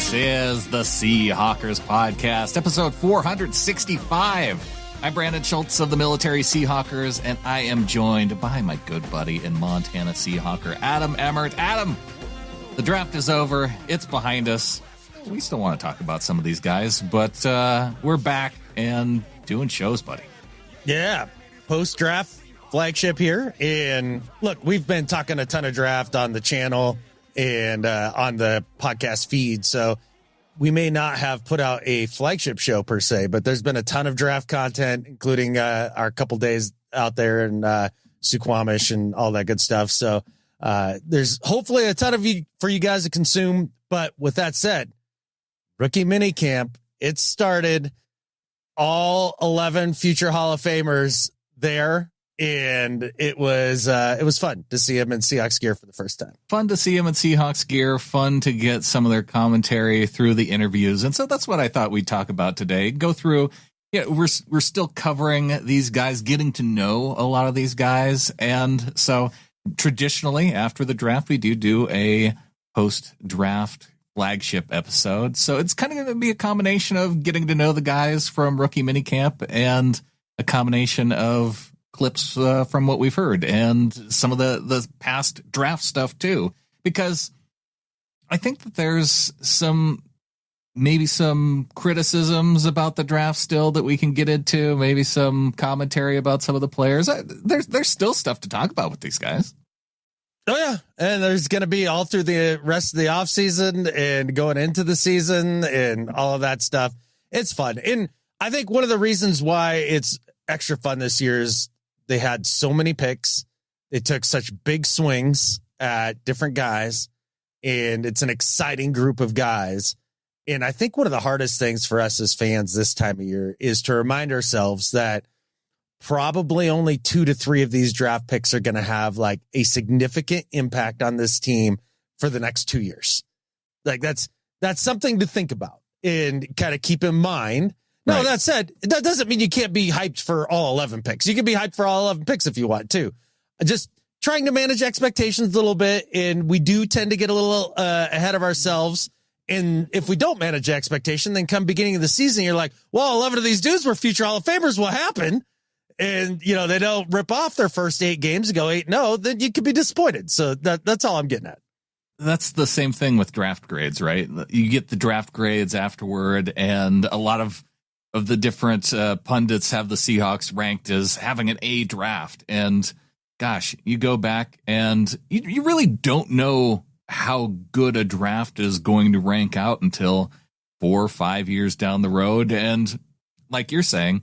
This is the Seahawkers podcast, episode 465. I'm Brandon Schultz of the Military Seahawkers, and I am joined by my good buddy and Montana Seahawker, Adam Emmert. Adam, the draft is over. It's behind us. We still want to talk about some of these guys, but we're back and doing shows, buddy. Yeah, post-draft flagship here. And look, we've been talking a ton of draft on the channel and on the podcast feed, so we may not have put out a flagship show per se, but there's been a ton of draft content, including our couple days out there in Suquamish and all that good stuff. So there's hopefully a ton of you for you guys to consume. But with that said, rookie minicamp, it started. All 11 future Hall of Famers there. And it was fun to see him in Seahawks gear for the first time. Fun to see him in Seahawks gear. Fun to get some of their commentary through the interviews. And so that's what I thought we'd talk about today. Go through. Yeah, we're still covering these guys, getting to know a lot of these guys. And so traditionally after the draft, we do a post-draft flagship episode. So it's kind of going to be a combination of getting to know the guys from rookie minicamp and a combination of clips from what we've heard and some of the past draft stuff too, because I think that there's maybe some criticisms about the draft still that we can get into, maybe some commentary about some of the players. There's still stuff to talk about with these guys. Oh yeah. And there's going to be all through the rest of the off season and going into the season and all of that stuff. It's fun. And I think one of the reasons why it's extra fun this year is they had so many picks. They took such big swings at different guys, and it's an exciting group of guys. And I think one of the hardest things for us as fans this time of year is to remind ourselves that probably only 2 to 3 of these draft picks are going to have like a significant impact on this team for the next 2 years. Like that's something to think about and kind of keep in mind. No, right. That said, that doesn't mean you can't be hyped for all 11 picks. You can be hyped for all 11 picks if you want to. Just trying to manage expectations a little bit. And we do tend to get a little ahead of ourselves. And if we don't manage expectation, then come beginning of the season, you're like, well, 11 of these dudes were future Hall of Famers. What happened? And, you know, they don't rip off their first 8 games and go 8-0, then you could be disappointed. So that's all I'm getting at. That's the same thing with draft grades, right? You get the draft grades afterward, and a lot of the different pundits have the Seahawks ranked as having an A draft. And gosh, you go back and you really don't know how good a draft is going to rank out until 4 or 5 years down the road. And like you're saying,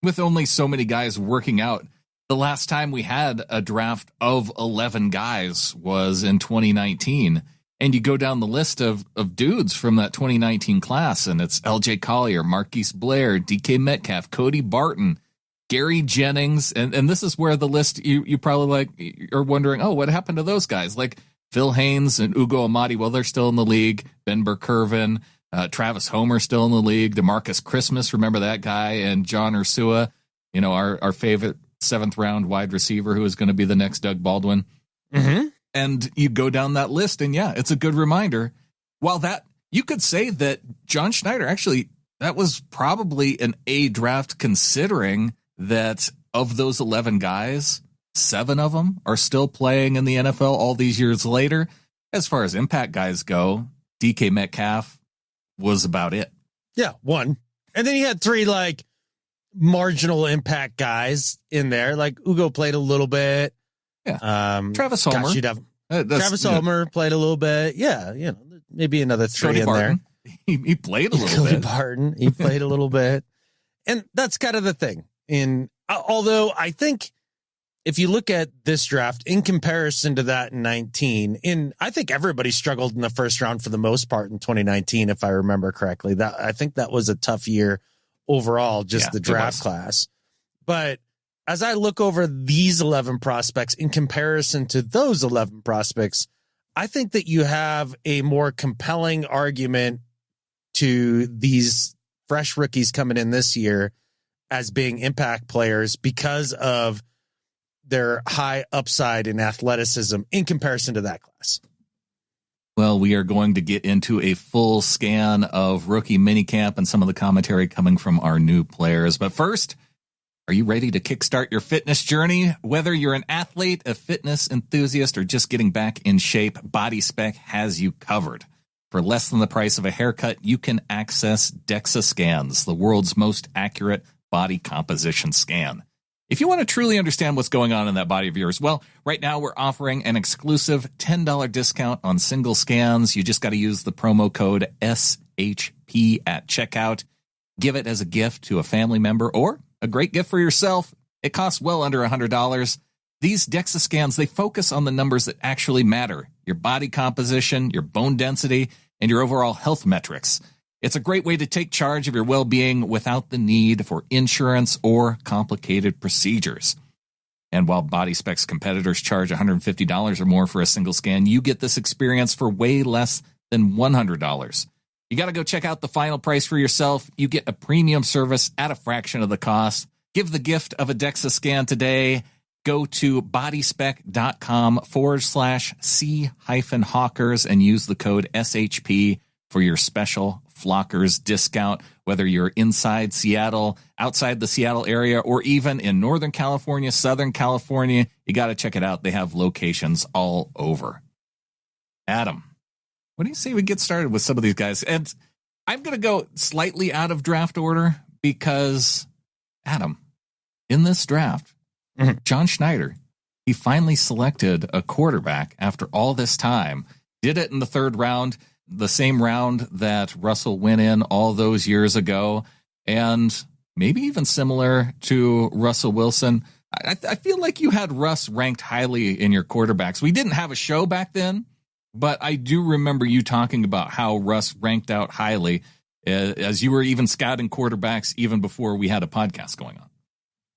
with only so many guys working out, the last time we had a draft of 11 guys was in 2019. And you go down the list of dudes from that 2019 class, and it's LJ Collier, Marquise Blair, DK Metcalf, Cody Barton, Gary Jennings. And this is where the list you probably are wondering, oh, what happened to those guys? Like Phil Haynes and Ugo Amadi, well, they're still in the league. Ben Burkervin, Travis Homer still in the league. DeMarcus Christmas, remember that guy? And John Ursua, you know, our favorite 7th round wide receiver who is going to be the next Doug Baldwin. Mm-hmm. And you go down that list, and yeah, it's a good reminder. While that, you could say that John Schneider, actually, that was probably an A draft, considering that of those 11 guys, 7 of them are still playing in the NFL all these years later. As far as impact guys go, DK Metcalf was about it. Yeah, 1. And then you had 3 like marginal impact guys in there. Like Ugo played a little bit. Yeah. Travis Homer. Gosh, you'd have Travis Homer played a little bit. Yeah, you know, maybe another 3 Cody in Barton. there. He played a little Cody bit. Barton, he played a little bit. And that's kind of the thing. And although I think if you look at this draft in comparison to that in 19, and I think everybody struggled in the first round for the most part in 2019, if I remember correctly. I think that was a tough year overall, just the draft class. But as I look over these 11 prospects in comparison to those 11 prospects, I think that you have a more compelling argument to these fresh rookies coming in this year as being impact players because of their high upside in athleticism in comparison to that class. Well, we are going to get into a full scan of rookie minicamp and some of the commentary coming from our new players. But first, are you ready to kickstart your fitness journey? Whether you're an athlete, a fitness enthusiast, or just getting back in shape, Body Spec has you covered. For less than the price of a haircut, you can access DEXA scans, the world's most accurate body composition scan. If you want to truly understand what's going on in that body of yours, well, right now we're offering an exclusive $10 discount on single scans. You just got to use the promo code SHP at checkout. Give it as a gift to a family member or a great gift for yourself. It costs well under $100. These DEXA scans, they focus on the numbers that actually matter: your body composition, your bone density, and your overall health metrics. It's a great way to take charge of your well-being without the need for insurance or complicated procedures. And while Body Spec's competitors charge $150 or more for a single scan, you get this experience for way less than $100. You got to go check out the final price for yourself. You get a premium service at a fraction of the cost. Give the gift of a DEXA scan today. Go to bodyspec.com/C-Hawkers and use the code SHP for your special Flockers discount. Whether you're inside Seattle, outside the Seattle area, or even in Northern California, Southern California, you got to check it out. They have locations all over. Adam, what do you say we get started with some of these guys? And I'm going to go slightly out of draft order because, Adam, in this draft, John Schneider, he finally selected a quarterback after all this time. Did it in the third round, the same round that Russell went in all those years ago, and maybe even similar to Russell Wilson. I feel like you had Russ ranked highly in your quarterbacks. We didn't have a show back then, but I do remember you talking about how Russ ranked out highly as you were even scouting quarterbacks even before we had a podcast going on.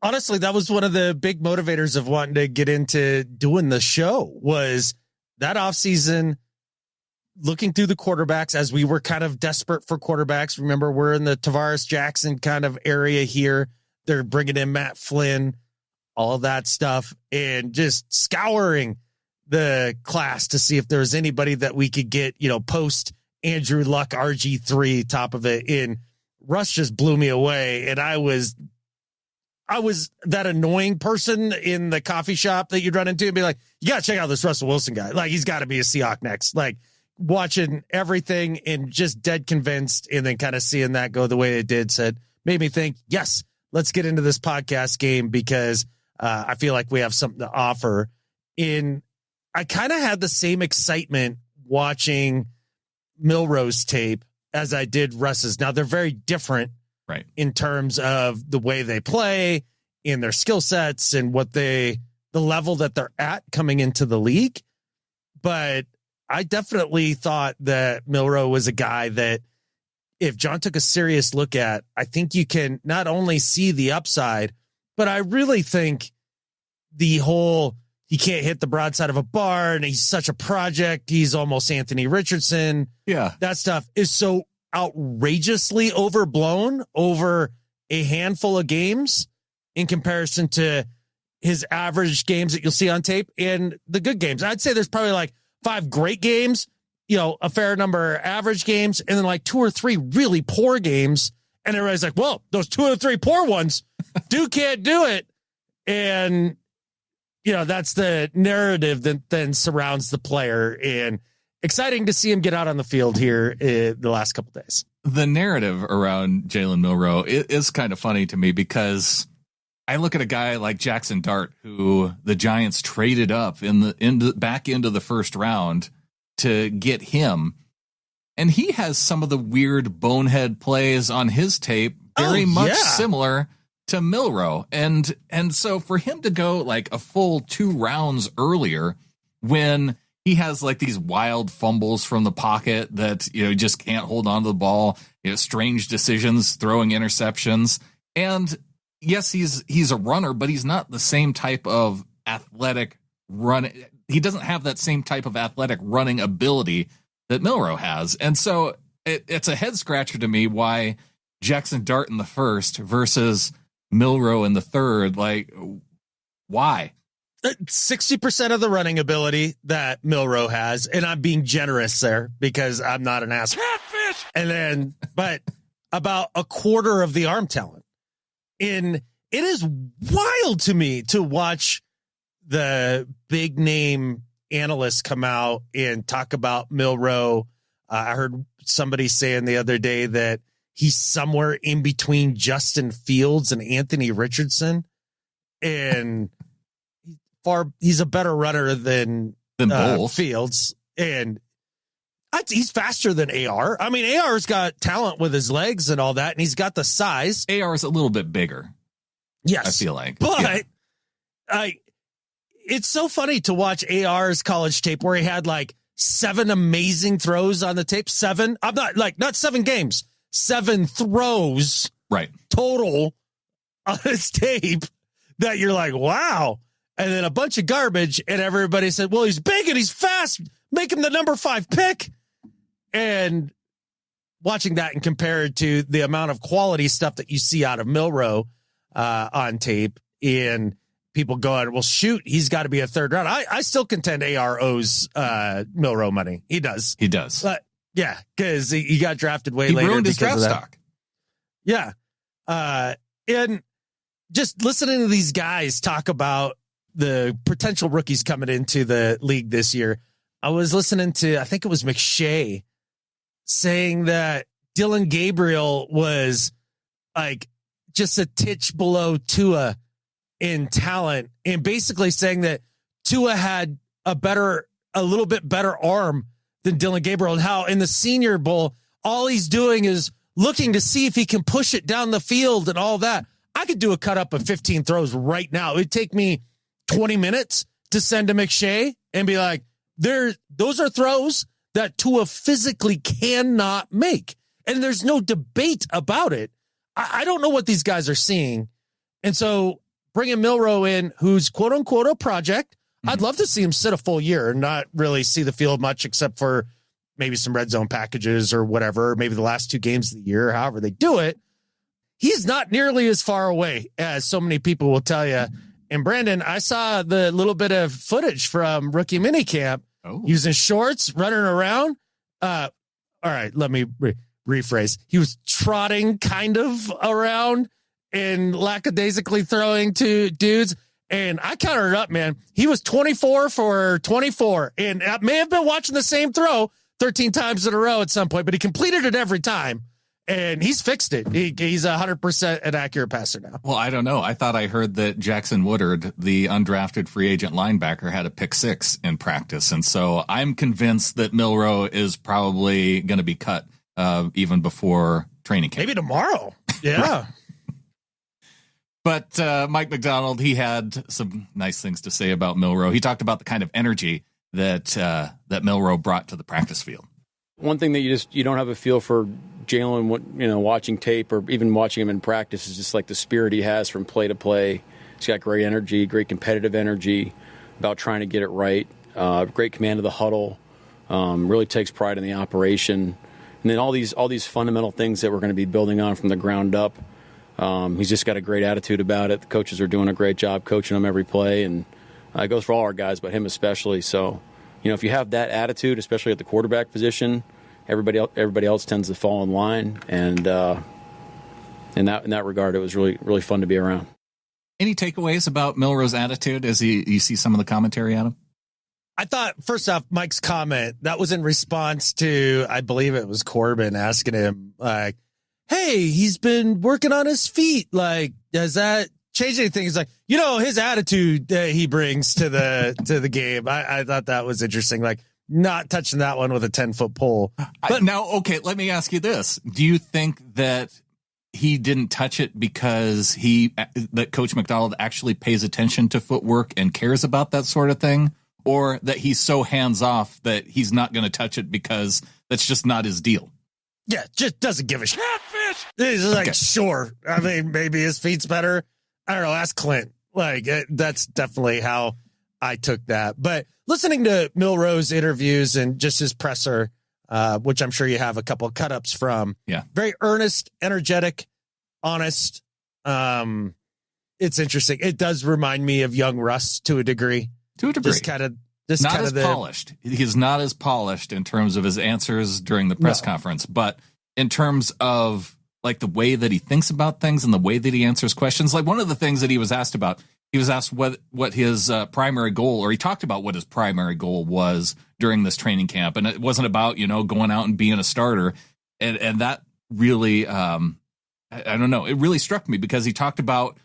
Honestly, that was one of the big motivators of wanting to get into doing the show, was that offseason, looking through the quarterbacks as we were kind of desperate for quarterbacks. Remember, we're in the Tavares Jackson kind of area here. They're bringing in Matt Flynn, all of that stuff, and just scouring the class to see if there was anybody that we could get, post Andrew Luck, RG3 top of it. And Russ just blew me away. And I was that annoying person in the coffee shop that you'd run into and be like, you got to check out this Russell Wilson guy. Like, he's got to be a Seahawk next. Like, watching everything and just dead convinced, and then kind of seeing that go the way it did made me think, yes, let's get into this podcast game because I feel like we have something to offer. I kind of had the same excitement watching Milroe's tape as I did Russ's. Now, they're very different, right, in terms of the way they play, in their skill sets, and the level that they're at coming into the league. But I definitely thought that Milroe was a guy that if John took a serious look at, I think you can not only see the upside, but I really think the whole, he can't hit the broadside of a barn, he's such a project, he's almost Anthony Richardson. Yeah. That stuff is so outrageously overblown over a handful of games in comparison to his average games that you'll see on tape and the good games. I'd say there's probably like 5 great games, a fair number of average games, and then like 2 or 3 really poor games. And everybody's like, well, those 2 or 3 poor ones, dude can't do it. And, that's the narrative that then surrounds the player. And exciting to see him get out on the field here the last couple of days. The narrative around Jalen Milroe is kind of funny to me because I look at a guy like Jackson Dart, who the Giants traded up back into the first round to get him. And he has some of the weird bonehead plays on his tape, very much similar to Milroe. And so for him to go like a full 2 rounds earlier when he has like these wild fumbles from the pocket that, just can't hold on to the ball, strange decisions, throwing interceptions. And yes, he's a runner, but he's not the same type of athletic run. He doesn't have that same type of athletic running ability that Milroe has. And so it's a head scratcher to me why Jackson Dart in the first versus Milroe in the third. Like, why? 60% of the running ability that Milroe has, and I'm being generous there because I'm not an asshole. Catfish! And then, but about a quarter of the arm talent. It is wild to me to watch the big name analysts come out and talk about Milroe. I heard somebody saying the other day that he's somewhere in between Justin Fields and Anthony Richardson, and he's a better runner than both Fields, and he's faster than AR. I mean, AR's got talent with his legs and all that, and he's got the size. AR is a little bit bigger. Yes, I feel like, but it's so funny to watch AR's college tape where he had like 7 amazing throws on the tape. 7. I'm not 7 games, 7 throws, right, total on his tape that you're like, wow. And then a bunch of garbage, and everybody said, well, he's big and he's fast. Make him the number 5 pick. And watching that and compared to the amount of quality stuff that you see out of Milroe on tape, and people going, well, shoot, he's got to be a 3rd round. I still contend AR owes Milroe money. He does. But yeah, because he got drafted way later. He ruined his draft stock. Yeah. And just listening to these guys talk about the potential rookies coming into the league this year, I was listening to, I think it was McShay, saying that Dylan Gabriel was like just a titch below Tua in talent, and basically saying that Tua had a little bit better arm than Dylan Gabriel, and how in the Senior Bowl, all he's doing is looking to see if he can push it down the field and all that. I could do a cut up of 15 throws right now. It'd take me 20 minutes to send to McShay and be like, those are throws that Tua physically cannot make. And there's no debate about it. I don't know what these guys are seeing. And so bringing Milroe in, who's quote unquote a project, I'd love to see him sit a full year and not really see the field much except for maybe some red zone packages or whatever, maybe the last 2 games of the year, however they do it. He's not nearly as far away as so many people will tell you. And Brandon, I saw the little bit of footage from rookie minicamp using shorts, running around. All right, let me rephrase. He was trotting kind of around and lackadaisically throwing to dudes. And I counted it up, man. He was 24 for 24. And I may have been watching the same throw 13 times in a row at some point, but he completed it every time. And he's fixed it. He's 100% an accurate passer now. Well, I don't know. I thought I heard that Jackson Woodard, the undrafted free agent linebacker, had a pick 6 in practice. And so I'm convinced that Milroe is probably going to be cut even before training camp. Maybe tomorrow. Yeah. Right. But Mike Macdonald, he had some nice things to say about Milroe. He talked about the kind of energy that Milroe brought to the practice field. One thing that you don't have a feel for Jalen, watching tape or even watching him in practice is just like the spirit he has from play to play. He's got great energy, great competitive energy about trying to get it right. Great command of the huddle. Really takes pride in the operation. And then all these fundamental things that we're going to be building on from the ground up. He's just got a great attitude about it. The coaches are doing a great job coaching him every play, and it goes for all our guys, but him especially. So, if you have that attitude, especially at the quarterback position, everybody else tends to fall in line. And in that regard, it was really, really fun to be around. Any takeaways about Milroe's attitude as you see some of the commentary on him? I thought, first off, Mike's comment, that was in response to, I believe it was Corbin asking him, like, hey, he's been working on his feet. Like, does that change anything? He's like, his attitude that he brings to the game. I thought that was interesting. Like, not touching that one with a 10-foot pole. But now, okay, let me ask you this. Do you think that he didn't touch it because that Coach Macdonald actually pays attention to footwork and cares about that sort of thing? Or that he's so hands off that he's not going to touch it because that's just not his deal? Yeah, just doesn't give a shit. Catfish! He's like, sure. I mean, maybe his feet's better. I don't know. Ask Clint. Like, that's definitely how I took that. But listening to Milroe's interviews and just his presser, which I'm sure you have a couple of cut-ups from. Yeah. Very earnest, energetic, honest. it's interesting. It does remind me of young Russ to a degree. Just kind of not as polished. He's not as polished in terms of his answers during the press conference, but in terms of like the way that he thinks about things and the way that he answers questions. Like one of the things that he was asked about, he was asked what his primary goal, or he talked about what his primary goal was during this training camp. And it wasn't about, going out and being a starter. And that really, I don't know, it really struck me because he talked about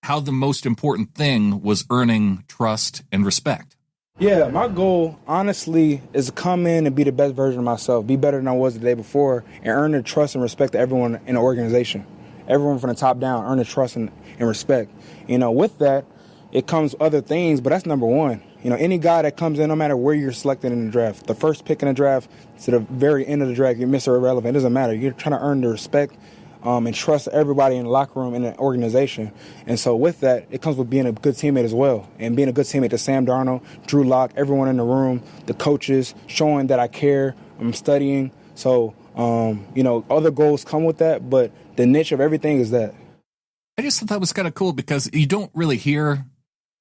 how the most important thing was earning trust and respect. Yeah, my goal, honestly, is to come in and be the best version of myself, be better than I was the day before, and earn the trust and respect of everyone in the organization. Everyone from the top down, earn the trust and respect. With that, it comes other things, but that's number one. Any guy that comes in, no matter where you're selected in the draft, the first pick in the draft to the very end of the draft, you're Mr. Irrelevant. It doesn't matter. You're trying to earn the respect and trust everybody in the locker room in the organization. And so with that, it comes with being a good teammate as well, and being a good teammate to Sam Darnold, Drew Lock, everyone in the room, the coaches, showing that I care, I'm studying. So, other goals come with that, but the niche of everything is that. I just thought that was kind of cool because you don't really hear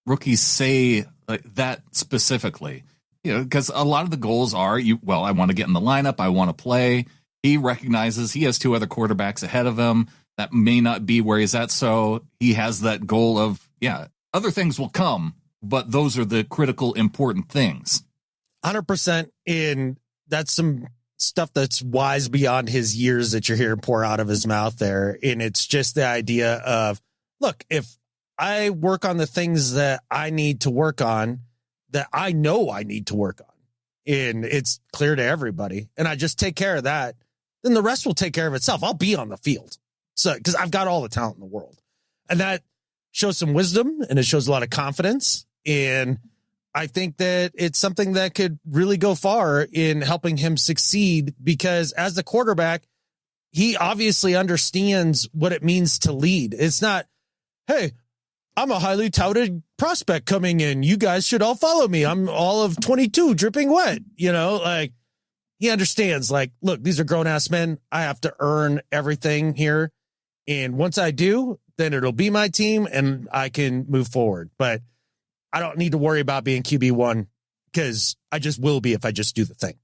rookies say like that specifically, because a lot of the goals are, I want to get in the lineup, I want to play. He recognizes he has two other quarterbacks ahead of him. That may not be where he's at. So he has that goal of, other things will come, but those are the critical, important things. 100%. And that's some stuff that's wise beyond his years that you're hearing pour out of his mouth there. And it's just the idea of, look, if I work on the things that I need to work on, that I know I need to work on, and it's clear to everybody, and I just take care of that, then the rest will take care of itself. I'll be on the field. So, because I've got all the talent in the world. And that shows some wisdom, and it shows a lot of confidence. And I think that it's something that could really go far in helping him succeed, because as the quarterback, he obviously understands what it means to lead. It's not, hey, I'm a highly touted prospect coming in. You guys should all follow me. I'm all of 22 dripping wet. He understands, look, these are grown ass men. I have to earn everything here. And once I do, then it'll be my team and I can move forward. But I don't need to worry about being QB1, because I just will be if I just do the thing.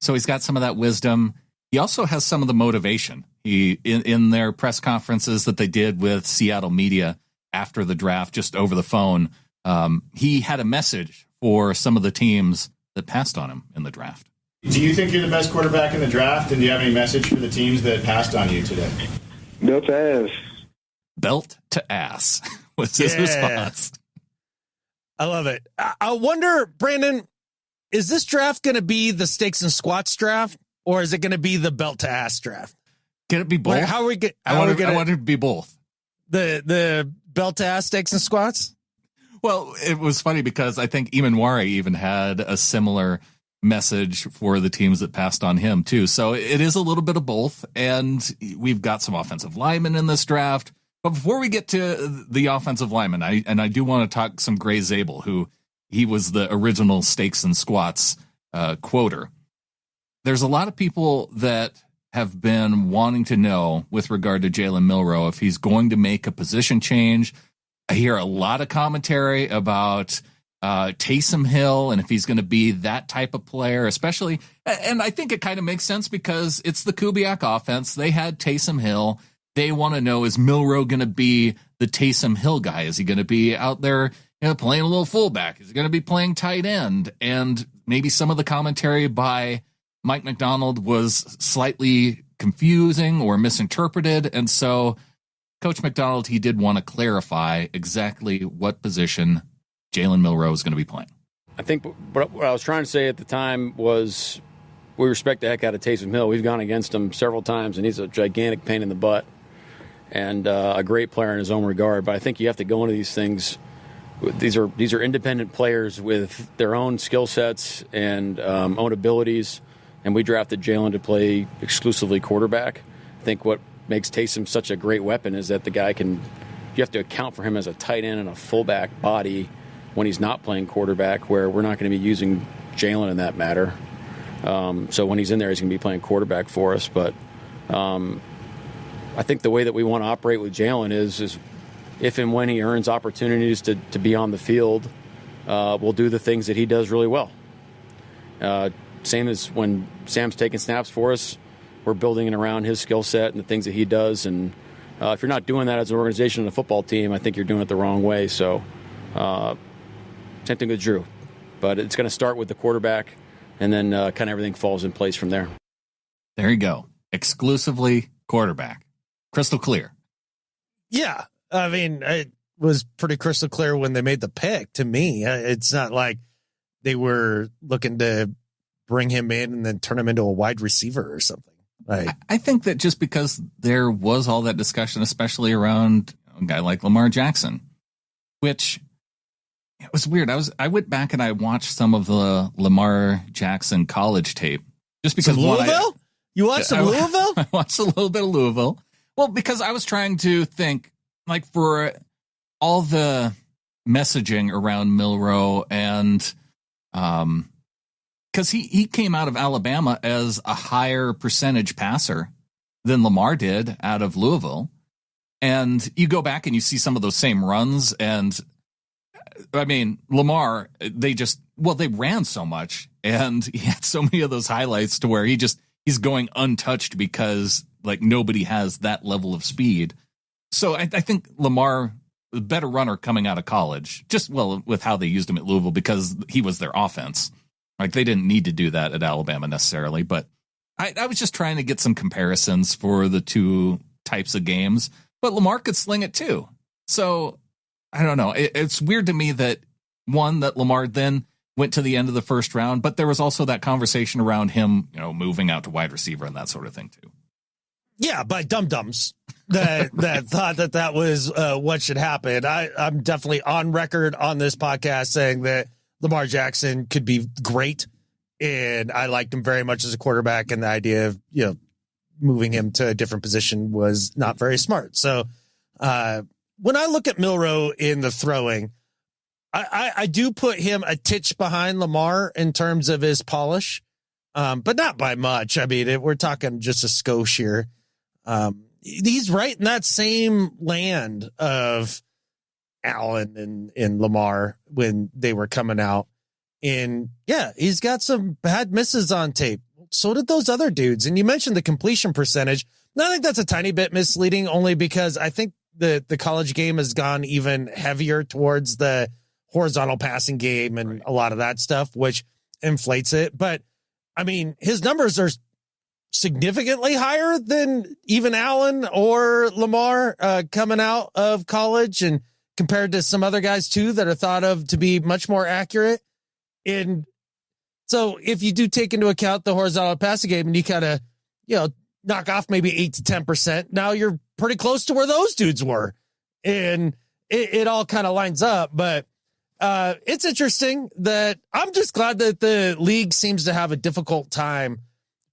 So he's got some of that wisdom. He also has some of the motivation. In their press conferences that they did with Seattle media after the draft, just over the phone, he had a message for some of the teams that passed on him in the draft. Do you think you're the best quarterback in the draft, and do you have any message for the teams that passed on you today? Belt to ass. Belt to ass was his response. I love it. I wonder, Brandon, is this draft going to be the steaks and squats draft, or is it going to be the belt to ass draft? Can it be both? How are we get? I want it to be both. The belt to ass steaks and squats. Well, it was funny because I think Emmanwori even had a similar message for the teams that passed on him too. So it is a little bit of both, and we've got some offensive linemen in this draft. But before we get to the offensive linemen, I do want to talk some Gray Zabel, who he was the original steaks and squats quoter. There's a lot of people that have been wanting to know with regard to Jalen Milroe if he's going to make a position change. I hear a lot of commentary about Taysom Hill and if he's going to be that type of player, especially. And I think it kind of makes sense because it's the Kubiak offense. They had Taysom Hill. They want to know, is Milroe going to be the Taysom Hill guy? Is he going to be out there playing a little fullback? Is he going to be playing tight end? And maybe some of the commentary by Mike Macdonald was slightly confusing or misinterpreted. And so Coach Macdonald, he did want to clarify exactly what position Jalen Milroe is going to be playing. I think what I was trying to say at the time was we respect the heck out of Taysom Hill. We've gone against him several times, and he's a gigantic pain in the butt and a great player in his own regard. But I think you have to go into these things. These are independent players with their own skill sets and own abilities, and we drafted Jalen to play exclusively quarterback. I think what makes Taysom such a great weapon is that the guy you have to account for him as a tight end and a fullback body when he's not playing quarterback, where we're not going to be using Jalen in that matter. So when he's in there, he's going to be playing quarterback for us. But I think the way that we want to operate with Jalen is if and when he earns opportunities to be on the field, will do the things that he does really well. Same as when Sam's taking snaps for us, we're building it around his skill set and the things that he does. And if you're not doing that as an organization and a football team, I think you're doing it the wrong way. So same thing with Drew. But it's going to start with the quarterback, and then kind of everything falls in place from there. There you go. Exclusively quarterback. Crystal clear. Yeah. I mean, it was pretty crystal clear when they made the pick to me. It's not like they were looking to bring him in and then turn him into a wide receiver or something. Like, I think that just because there was all that discussion, especially around a guy like Lamar Jackson, which it was weird. I went back and I watched some of the Lamar Jackson college tape just because Louisville? You watched some Louisville? I watched a little bit of Louisville. Well, because I was trying to think, like, for all the messaging around Milroe and because he came out of Alabama as a higher percentage passer than Lamar did out of Louisville. And you go back and you see some of those same runs. And I mean, Lamar, they ran so much, and he had so many of those highlights to where he's going untouched because like nobody has that level of speed. So I think Lamar, the better runner coming out of college, with how they used him at Louisville because he was their offense. Like they didn't need to do that at Alabama necessarily, but I was just trying to get some comparisons for the two types of games. But Lamar could sling it too. So I don't know. It's weird to me that Lamar then went to the end of the first round, but there was also that conversation around him, moving out to wide receiver and that sort of thing too. Yeah, by dum-dums that thought that was what should happen. I'm definitely on record on this podcast saying that Lamar Jackson could be great, and I liked him very much as a quarterback, and the idea of, moving him to a different position was not very smart. So when I look at Milroe in the throwing, I do put him a titch behind Lamar in terms of his polish, but not by much. I mean, we're talking just a skosh here. He's right in that same land of Allen and Lamar when they were coming out. And yeah, he's got some bad misses on tape. So did those other dudes. And you mentioned the completion percentage. And I think that's a tiny bit misleading only because I think the college game has gone even heavier towards the horizontal passing game and a lot of that stuff, which inflates it. But I mean, his numbers are significantly higher than even Allen or Lamar coming out of college, and compared to some other guys too that are thought of to be much more accurate. And so if you do take into account the horizontal passing game and you kind of, knock off maybe 8 to 10%, now you're pretty close to where those dudes were. And it all kind of lines up. But it's interesting that I'm just glad that the league seems to have a difficult time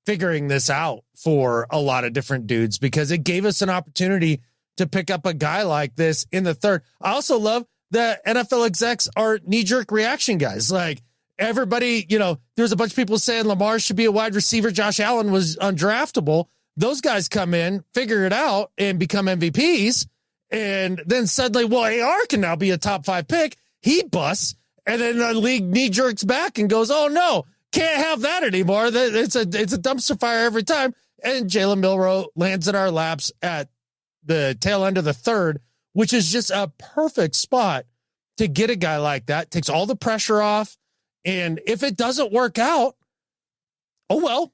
figuring this out for a lot of different dudes, because it gave us an opportunity to pick up a guy like this in the third. I also love that NFL execs are knee-jerk reaction guys. Like everybody, there's a bunch of people saying Lamar should be a wide receiver. Josh Allen was undraftable. Those guys come in, figure it out, and become MVPs. And then suddenly, AR can now be a top 5 pick. He busts. And then the league knee-jerks back and goes, oh, no, can't have that anymore. It's a dumpster fire every time. And Jalen Milroe lands in our laps at the tail end of the third, which is just a perfect spot to get a guy like that. Takes all the pressure off. And if it doesn't work out, oh, well,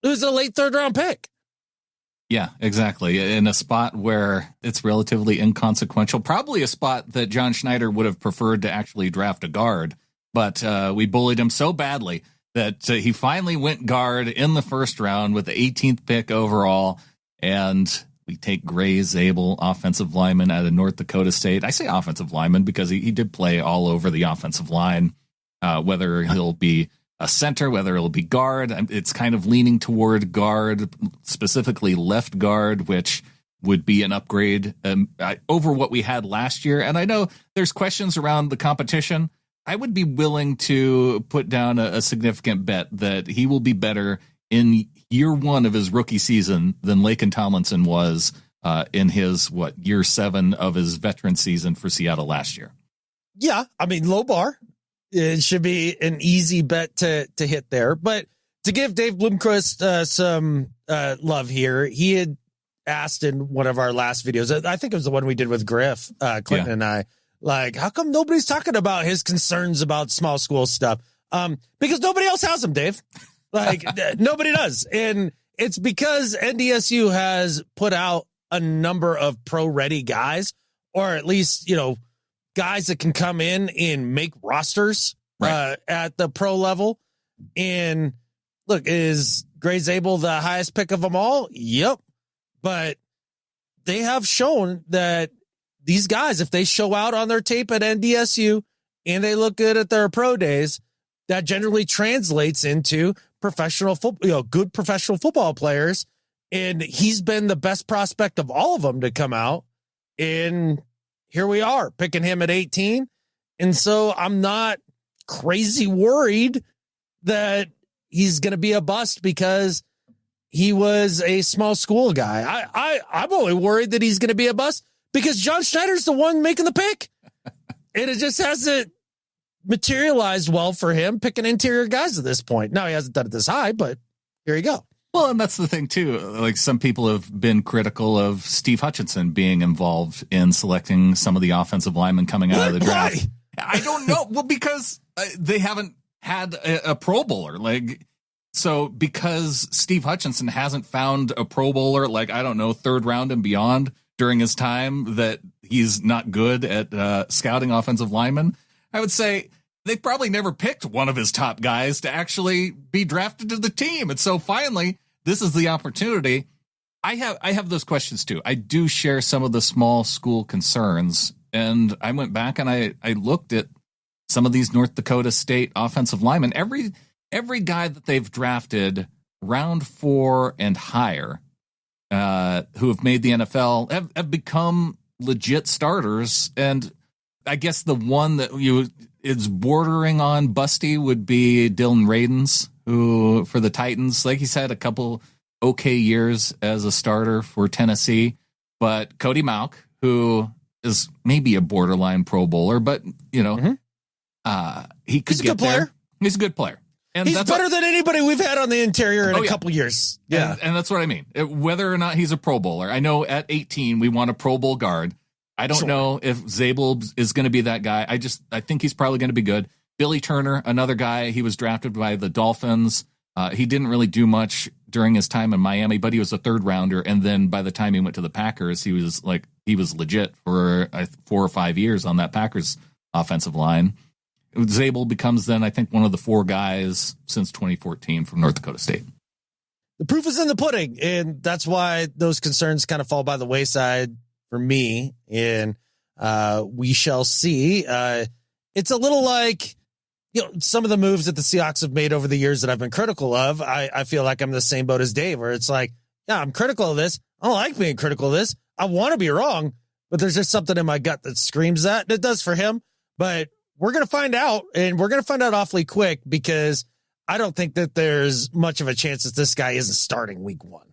it was a late third-round pick. Yeah, exactly. In a spot where it's relatively inconsequential, probably a spot that John Schneider would have preferred to actually draft a guard. But we bullied him so badly that he finally went guard in the first round with the 18th pick overall. And we take Gray Zabel, offensive lineman out of North Dakota State. I say offensive lineman because he did play all over the offensive line, whether he'll be a center, whether it'll be guard. It's kind of leaning toward guard, specifically left guard, which would be an upgrade over what we had last year. And I know there's questions around the competition. I would be willing to put down a significant bet that he will be better in year one of his rookie season than Laken Tomlinson was in his, year 7 of his veteran season for Seattle last year. Yeah, I mean, low bar. It should be an easy bet to hit there. But to give Dave Bloomquist some love here, he had asked in one of our last videos, I think it was the one we did with Griff, Clinton and I, like, how come nobody's talking about his concerns about small school stuff? Because nobody else has them, Dave. Like, nobody does. And it's because NDSU has put out a number of pro-ready guys, or at least, guys that can come in and make rosters at the pro level. And look, is Gray Zabel the highest pick of them all? Yep. But they have shown that these guys, if they show out on their tape at NDSU and they look good at their pro days, that generally translates into professional football, good professional football players. And he's been the best prospect of all of them to come out. And here we are picking him at 18. And so I'm not crazy worried that he's going to be a bust because he was a small school guy. I'm only worried that he's going to be a bust because John Schneider's the one making the pick. And it just hasn't materialized well for him picking interior guys at this point. Now, he hasn't done it this high, but here you go. Well, and that's the thing, too. Like, some people have been critical of Steve Hutchinson being involved in selecting some of the offensive linemen coming out of the draft. Why? I don't know. Well, because they haven't had a Pro Bowler. So because Steve Hutchinson hasn't found a Pro Bowler, I don't know, 3rd round and beyond during his time, that he's not good at scouting offensive linemen, I would say they probably never picked one of his top guys to actually be drafted to the team. And so finally, this is the opportunity. I have those questions too. I do share some of the small school concerns. And I went back and I looked at some of these North Dakota State offensive linemen. Every guy that they've drafted round 4 and higher, who have made the NFL, have become legit starters. And I guess the one that is bordering on busty would be Dylan Radins, who for the Titans, he's had a couple okay years as a starter for Tennessee. But Cody Mauch, who is maybe a borderline Pro Bowler, but he could he's a get good player. There. He's a good player. And he's better than anybody we've had on the interior in a couple years. Yeah. And that's what I mean. Whether or not he's a Pro Bowler. I know at 18, we want a Pro Bowl guard. I don't know if Zabel is going to be that guy. I think he's probably going to be good. Billy Turner, another guy, he was drafted by the Dolphins. He didn't really do much during his time in Miami, but he was a 3rd rounder. And then by the time he went to the Packers, he was legit for 4 or 5 years on that Packers offensive line. Zabel becomes then, I think, one of the 4 guys since 2014 from North Dakota State. The proof is in the pudding, and that's why those concerns kind of fall by the wayside for me. And we shall see. It's a little like, some of the moves that the Seahawks have made over the years that I've been critical of. I feel like I'm in the same boat as Dave, where it's like, yeah, I'm critical of this. I don't like being critical of this. I want to be wrong, but there's just something in my gut that screams that. It does for him, but we're going to find out, and we're going to find out awfully quick, because I don't think that there's much of a chance that this guy isn't starting week 1.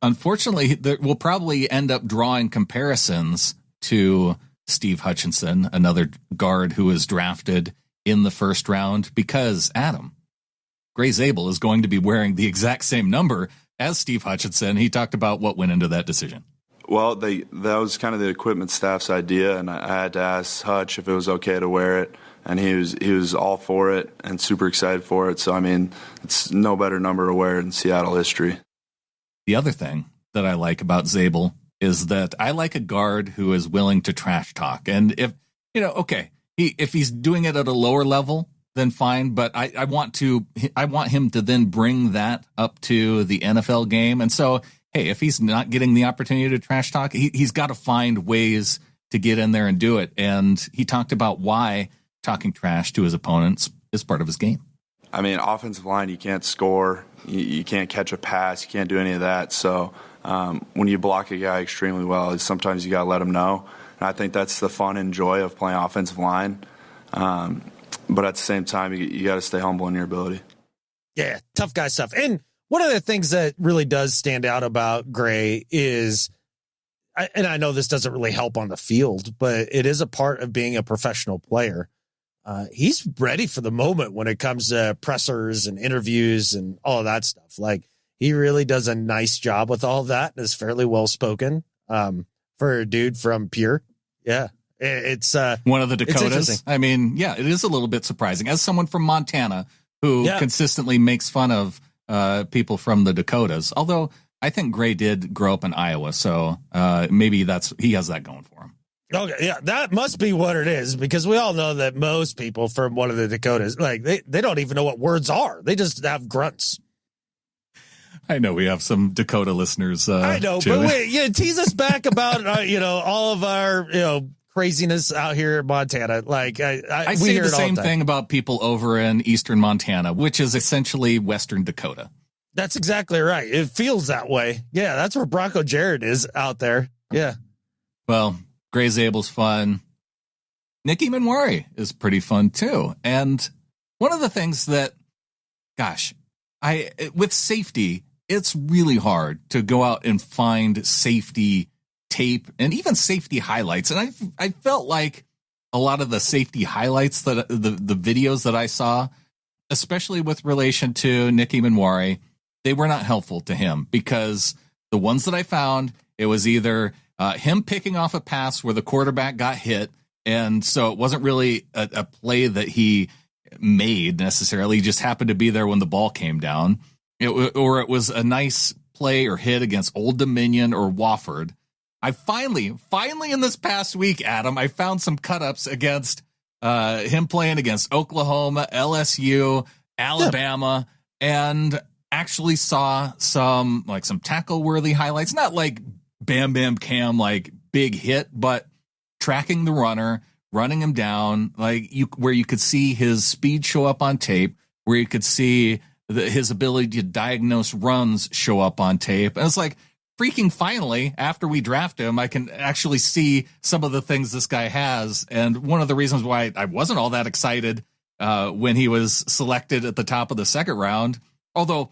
Unfortunately, we'll probably end up drawing comparisons to Steve Hutchinson, another guard who was drafted in the 1st round, because Adam, Gray Zabel is going to be wearing the exact same number as Steve Hutchinson. He talked about what went into that decision. Well, that was kind of the equipment staff's idea, and I had to ask Hutch if it was okay to wear it, and he was all for it and super excited for it. So, I mean, it's no better number to wear in Seattle history. The other thing that I like about Zabel is that I like a guard who is willing to trash talk. And if, if he's doing it at a lower level, then fine. But I want him to then bring that up to the NFL game. And so, hey, if he's not getting the opportunity to trash talk, he's got to find ways to get in there and do it. And he talked about why talking trash to his opponents is part of his game. I mean, offensive line, you can't score. You can't catch a pass. You can't do any of that. So when you block a guy extremely well, sometimes you got to let him know. And I think that's the fun and joy of playing offensive line. But at the same time, you got to stay humble in your ability. Yeah, tough guy stuff. And one of the things that really does stand out about Gray is I know this doesn't really help on the field, but it is a part of being a professional player. He's ready for the moment when it comes to pressers and interviews and all of that stuff. Like, he really does a nice job with all of that and is fairly well spoken for a dude from Pure. Yeah. It's one of the Dakotas. I mean, yeah, it is a little bit surprising as someone from Montana who consistently makes fun of people from the Dakotas. Although I think Gray did grow up in Iowa, so maybe he has that going for him. Okay, yeah, that must be what it is, because we all know that most people from one of the Dakotas, like, they don't even know what words are. They just have grunts. I know we have some Dakota listeners. I know, but wait, tease us back about all of our craziness out here in Montana. Like, I say the same thing about people over in eastern Montana, which is essentially Western Dakota. That's exactly right. It feels that way. Yeah, that's where Bronco Jared is out there. Yeah. Well, Gray Zabel's fun. Nick Emmanwori is pretty fun too. And one of the things that, with safety, it's really hard to go out and find safety tape and even safety highlights. And I felt like a lot of the safety highlights that the videos that I saw, especially with relation to Nick Emmanwori, they were not helpful to him, because the ones that I found, it was either him picking off a pass where the quarterback got hit, and so it wasn't really a play that he made necessarily. He just happened to be there when the ball came down. Or it was a nice play or hit against Old Dominion or Wofford. I finally in this past week, Adam, I found some cut-ups against him playing against Oklahoma, LSU, Alabama, and actually saw some tackle-worthy highlights. Not like Bam Bam Cam, like big hit, but tracking the runner, running him down, where you could see his speed show up on tape, where you could see his ability to diagnose runs show up on tape. And it's like, freaking finally, after we draft him, I can actually see some of the things this guy has. And one of the reasons why I wasn't all that excited when he was selected at the top of the second round, although,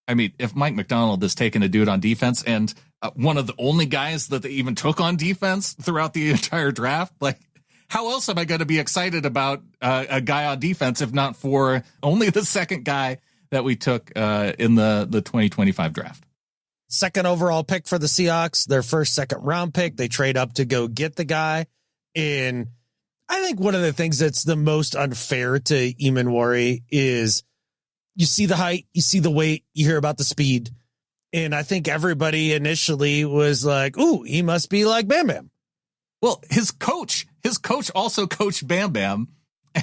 I mean, if Mike Macdonald is taking a dude on defense and one of the only guys that they even took on defense throughout the entire draft, like, how else am I going to be excited about a guy on defense if not for only the second guy that we took in the 2025 draft? Second overall pick for the Seahawks, their first second round pick. They trade up to go get the guy. And I think one of the things that's the most unfair to Emmanwori is you see the height, you see the weight, you hear about the speed. And I think everybody initially was like, ooh, he must be like Bam Bam. Well, his coach also coached Bam Bam.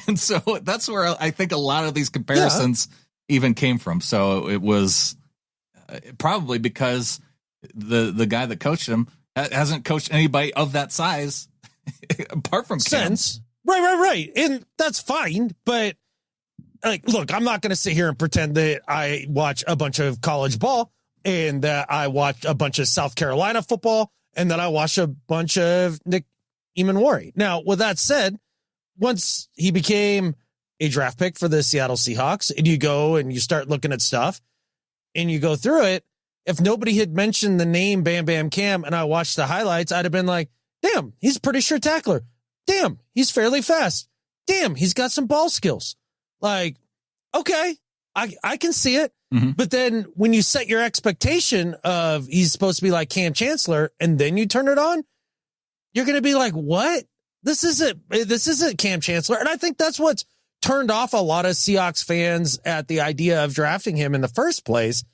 And so that's where I think a lot of these comparisons even came from. So it was probably because the guy that coached him hasn't coached anybody of that size apart from sense. Right. And that's fine. But like, look, I'm not going to sit here and pretend that I watch a bunch of college ball and that I watch a bunch of South Carolina football and that I watch a bunch of Nick Emmanwori. Now, with that said, once he became a draft pick for the Seattle Seahawks and you go and you start looking at stuff and you go through it, if nobody had mentioned the name Bam Bam Cam and I watched the highlights, I'd have been like, damn, he's a pretty sure tackler. Damn, he's fairly fast. Damn, he's got some ball skills. Like, okay, I can see it. Mm-hmm. But then when you set your expectation of he's supposed to be like Cam Chancellor and then you turn it on, you're going to be like, what? This isn't Cam Chancellor. And I think that's what's turned off a lot of Seahawks fans at the idea of drafting him in the first place.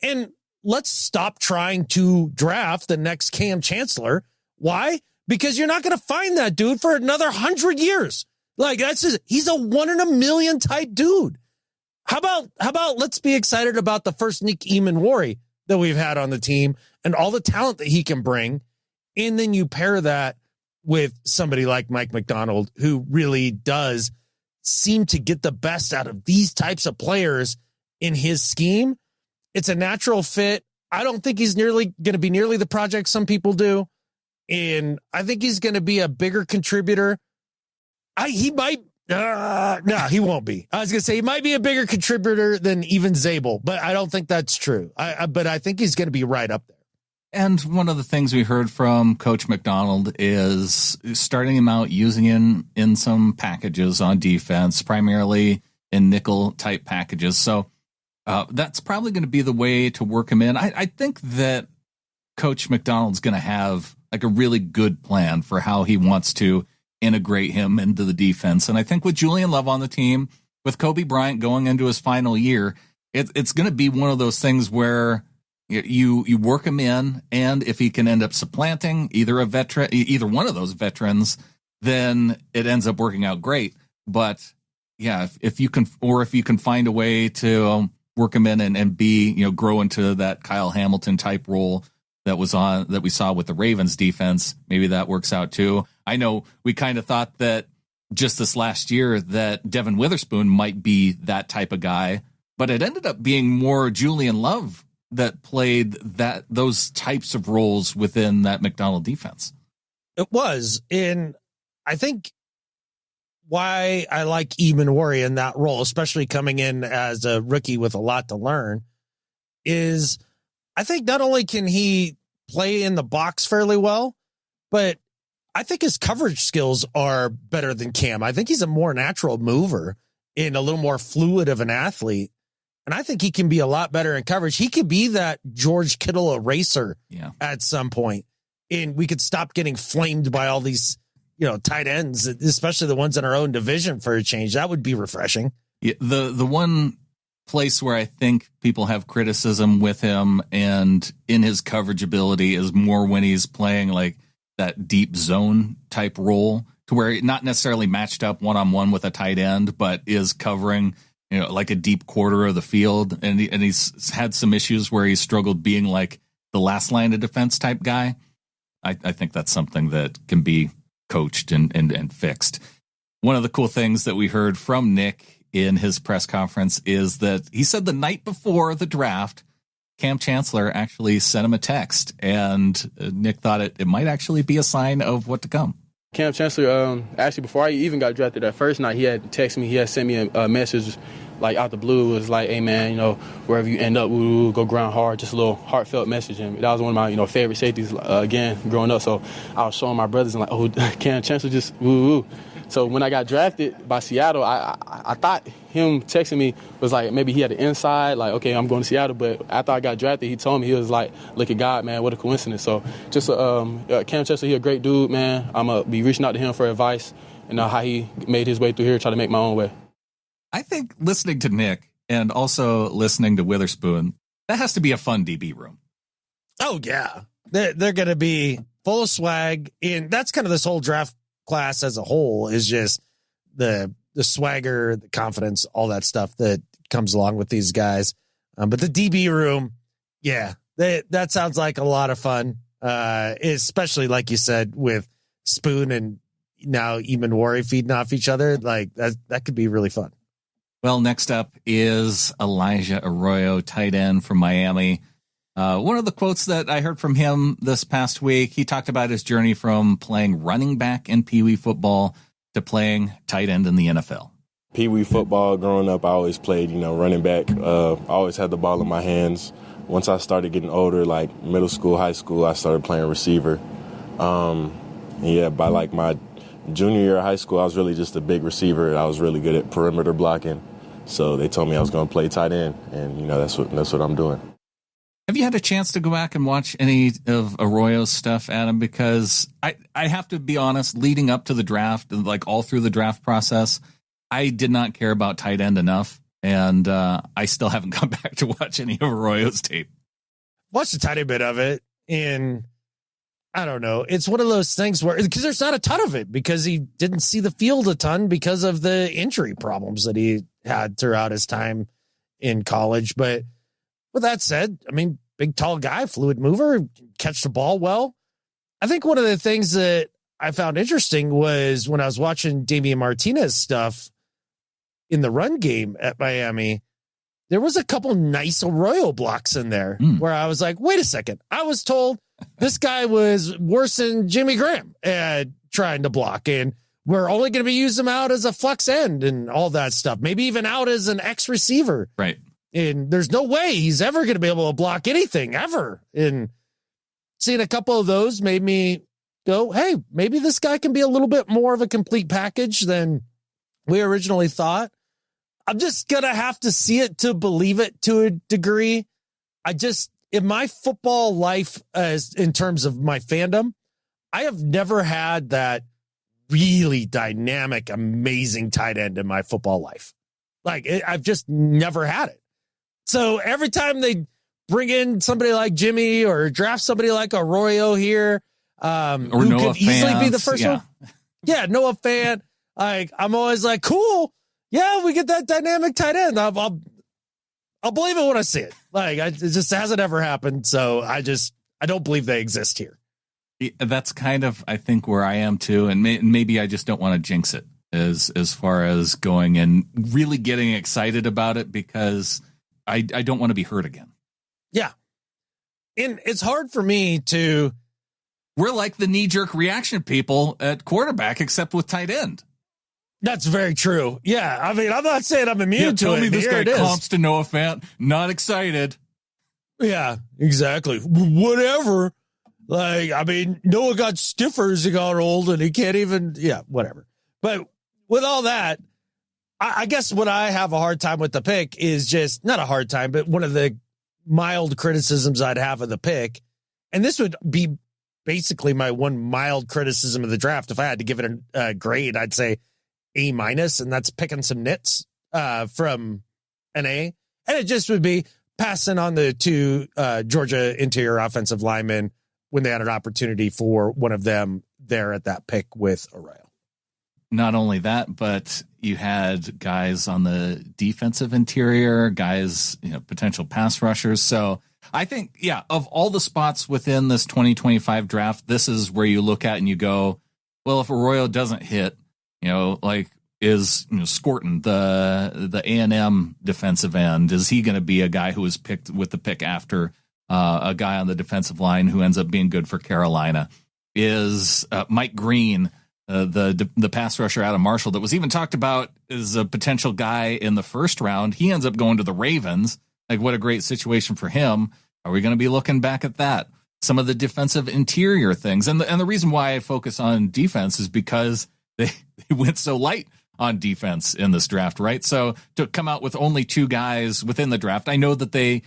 And let's stop trying to draft the next Cam Chancellor. Why? Because you're not going to find that dude for another 100 years. Like, he's a 1 in a million type dude. How about let's be excited about the first Nick Emmanwori that we've had on the team and all the talent that he can bring. And then you pair that with somebody like Mike Macdonald, who really does seem to get the best out of these types of players in his scheme. It's a natural fit. I don't think he's going to be nearly the project some people do. And I think he's going to be a bigger contributor. He might. No, he won't be. I was going to say he might be a bigger contributor than even Zabel, but I don't think that's true. But I think he's going to be right up there. And one of the things we heard from Coach Macdonald is starting him out using him in some packages on defense, primarily in nickel-type packages. So that's probably going to be the way to work him in. I think that Coach Macdonald's going to have like a really good plan for how he wants to integrate him into the defense. And I think with Julian Love on the team, with Kobe Bryant going into his final year, it's going to be one of those things where you work him in, and if he can end up supplanting either one of those veterans, then it ends up working out great. But yeah, if you can find a way to work him in and grow into that Kyle Hamilton type role that we saw with the Ravens defense, maybe that works out too. I know we kind of thought that just this last year that Devin Witherspoon might be that type of guy, but it ended up being more Julian Love that played those types of roles within that Macdonald defense. It was. And I think why I like Emmanwori in that role, especially coming in as a rookie with a lot to learn, is I think not only can he play in the box fairly well, but I think his coverage skills are better than Cam. I think he's a more natural mover and a little more fluid of an athlete. And I think he can be a lot better in coverage. He could be that George Kittle eraser at some point. And we could stop getting flamed by all these, tight ends, especially the ones in our own division for a change. That would be refreshing. Yeah, the one place where I think people have criticism with him and in his coverage ability is more when he's playing like that deep zone type role, to where not necessarily matched up one-on-one with a tight end, but is covering like a deep quarter of the field. And he's had some issues where he struggled being like the last line of defense type guy. I think that's something that can be coached and fixed. One of the cool things that we heard from Nick in his press conference is that he said the night before the draft, Cam Chancellor actually sent him a text, and Nick thought it might actually be a sign of what to come. Cam Chancellor, actually, before I even got drafted that first night, he had texted me. He had sent me a message, like, out the blue. It was like, hey, man, wherever you end up, we'll go ground hard. Just a little heartfelt message. And that was one of my, favorite safeties, again, growing up. So I was showing my brothers, and like, oh, Cam Chancellor just woo-woo. So when I got drafted by Seattle, I thought him texting me was like maybe he had an inside, like, okay, I'm going to Seattle. But after I got drafted, he told me, he was like, look at God, man, what a coincidence. So just Cam Chancellor, he a great dude, man. I'm going to be reaching out to him for advice and how he made his way through here, try to make my own way. I think listening to Nick and also listening to Witherspoon, that has to be a fun DB room. Oh, yeah. They're going to be full of swag. And that's kind of this whole draft class as a whole, is just the swagger, the confidence, all that stuff that comes along with these guys. But the DB room, that sounds like a lot of fun, especially like you said with Spoon and now Emmanwori feeding off each other. Like that could be really fun. Well, next up is Elijah Arroyo, tight end from Miami. One of the quotes that I heard from him this past week, he talked about his journey from playing running back in Pee Wee football to playing tight end in the NFL. Pee Wee football, growing up, I always played, running back. I always had the ball in my hands. Once I started getting older, like middle school, high school, I started playing receiver. By like my junior year of high school, I was really just a big receiver. I was really good at perimeter blocking. So they told me I was going to play tight end, and, that's what I'm doing. Have you had a chance to go back and watch any of Arroyo's stuff, Adam? Because I have to be honest, leading up to the draft, like all through the draft process, I did not care about tight end enough, and I still haven't gone back to watch any of Arroyo's tape. Watched a tiny bit of it, and I don't know. It's one of those things where, because there's not a ton of it, because he didn't see the field a ton because of the injury problems that he had throughout his time in college. But with that said, I mean, big, tall guy, fluid mover, catch the ball well. I think one of the things that I found interesting was when I was watching Damian Martinez stuff in the run game at Miami, there was a couple nice Arroyo blocks in there where I was like, wait a second. I was told this guy was worse than Jimmy Graham at trying to block, and we're only going to be using him out as a flex end and all that stuff. Maybe even out as an X receiver. Right. And there's no way he's ever going to be able to block anything ever. And seeing a couple of those made me go, hey, maybe this guy can be a little bit more of a complete package than we originally thought. I'm just going to have to see it to believe it to a degree. In my football life, as in terms of my fandom, I have never had that really dynamic, amazing tight end in my football life. I've just never had it. So every time they bring in somebody like Jimmy or draft somebody like Arroyo here, or who Noah could easily Fant, be the first one. Yeah, Noah Fant. I'm always like, cool. Yeah, we get that dynamic tight end. I'll believe it when I see it. It just hasn't ever happened. So I don't believe they exist here. That's kind of, I think, where I am too. And maybe I just don't want to jinx it as far as going and really getting excited about it, because I don't want to be hurt again. Yeah. And it's hard for me to. We're like the knee-jerk reaction people at quarterback, except with tight end. That's very true. Yeah. I mean, I'm not saying I'm immune to it. Tell me this guy comps to Noah Fant. Not excited. Yeah, exactly. Whatever. Noah got stiffer as he got old and he can't even, whatever. But with all that, I guess what I have a hard time with the pick is just, not a hard time, but one of the mild criticisms I'd have of the pick. And this would be basically my one mild criticism of the draft. If I had to give it a grade, I'd say A-, and that's picking some nits from an A. And it just would be passing on the two Georgia interior offensive linemen when they had an opportunity for one of them there at that pick with Arroyo. Not only that, but you had guys on the defensive interior, guys, potential pass rushers. So I think, of all the spots within this 2025 draft, this is where you look at and you go, well, if Arroyo doesn't hit, is Scorton, the A&M defensive end, is he going to be a guy who was picked with the pick after a guy on the defensive line who ends up being good for Carolina? Is Mike Green, the pass rusher out of Marshall that was even talked about as a potential guy in the first round, he ends up going to the Ravens. What a great situation for him. Are we going to be looking back at that? Some of the defensive interior things. And the reason why I focus on defense is because they went so light on defense in this draft, right? So to come out with only two guys within the draft, I know that they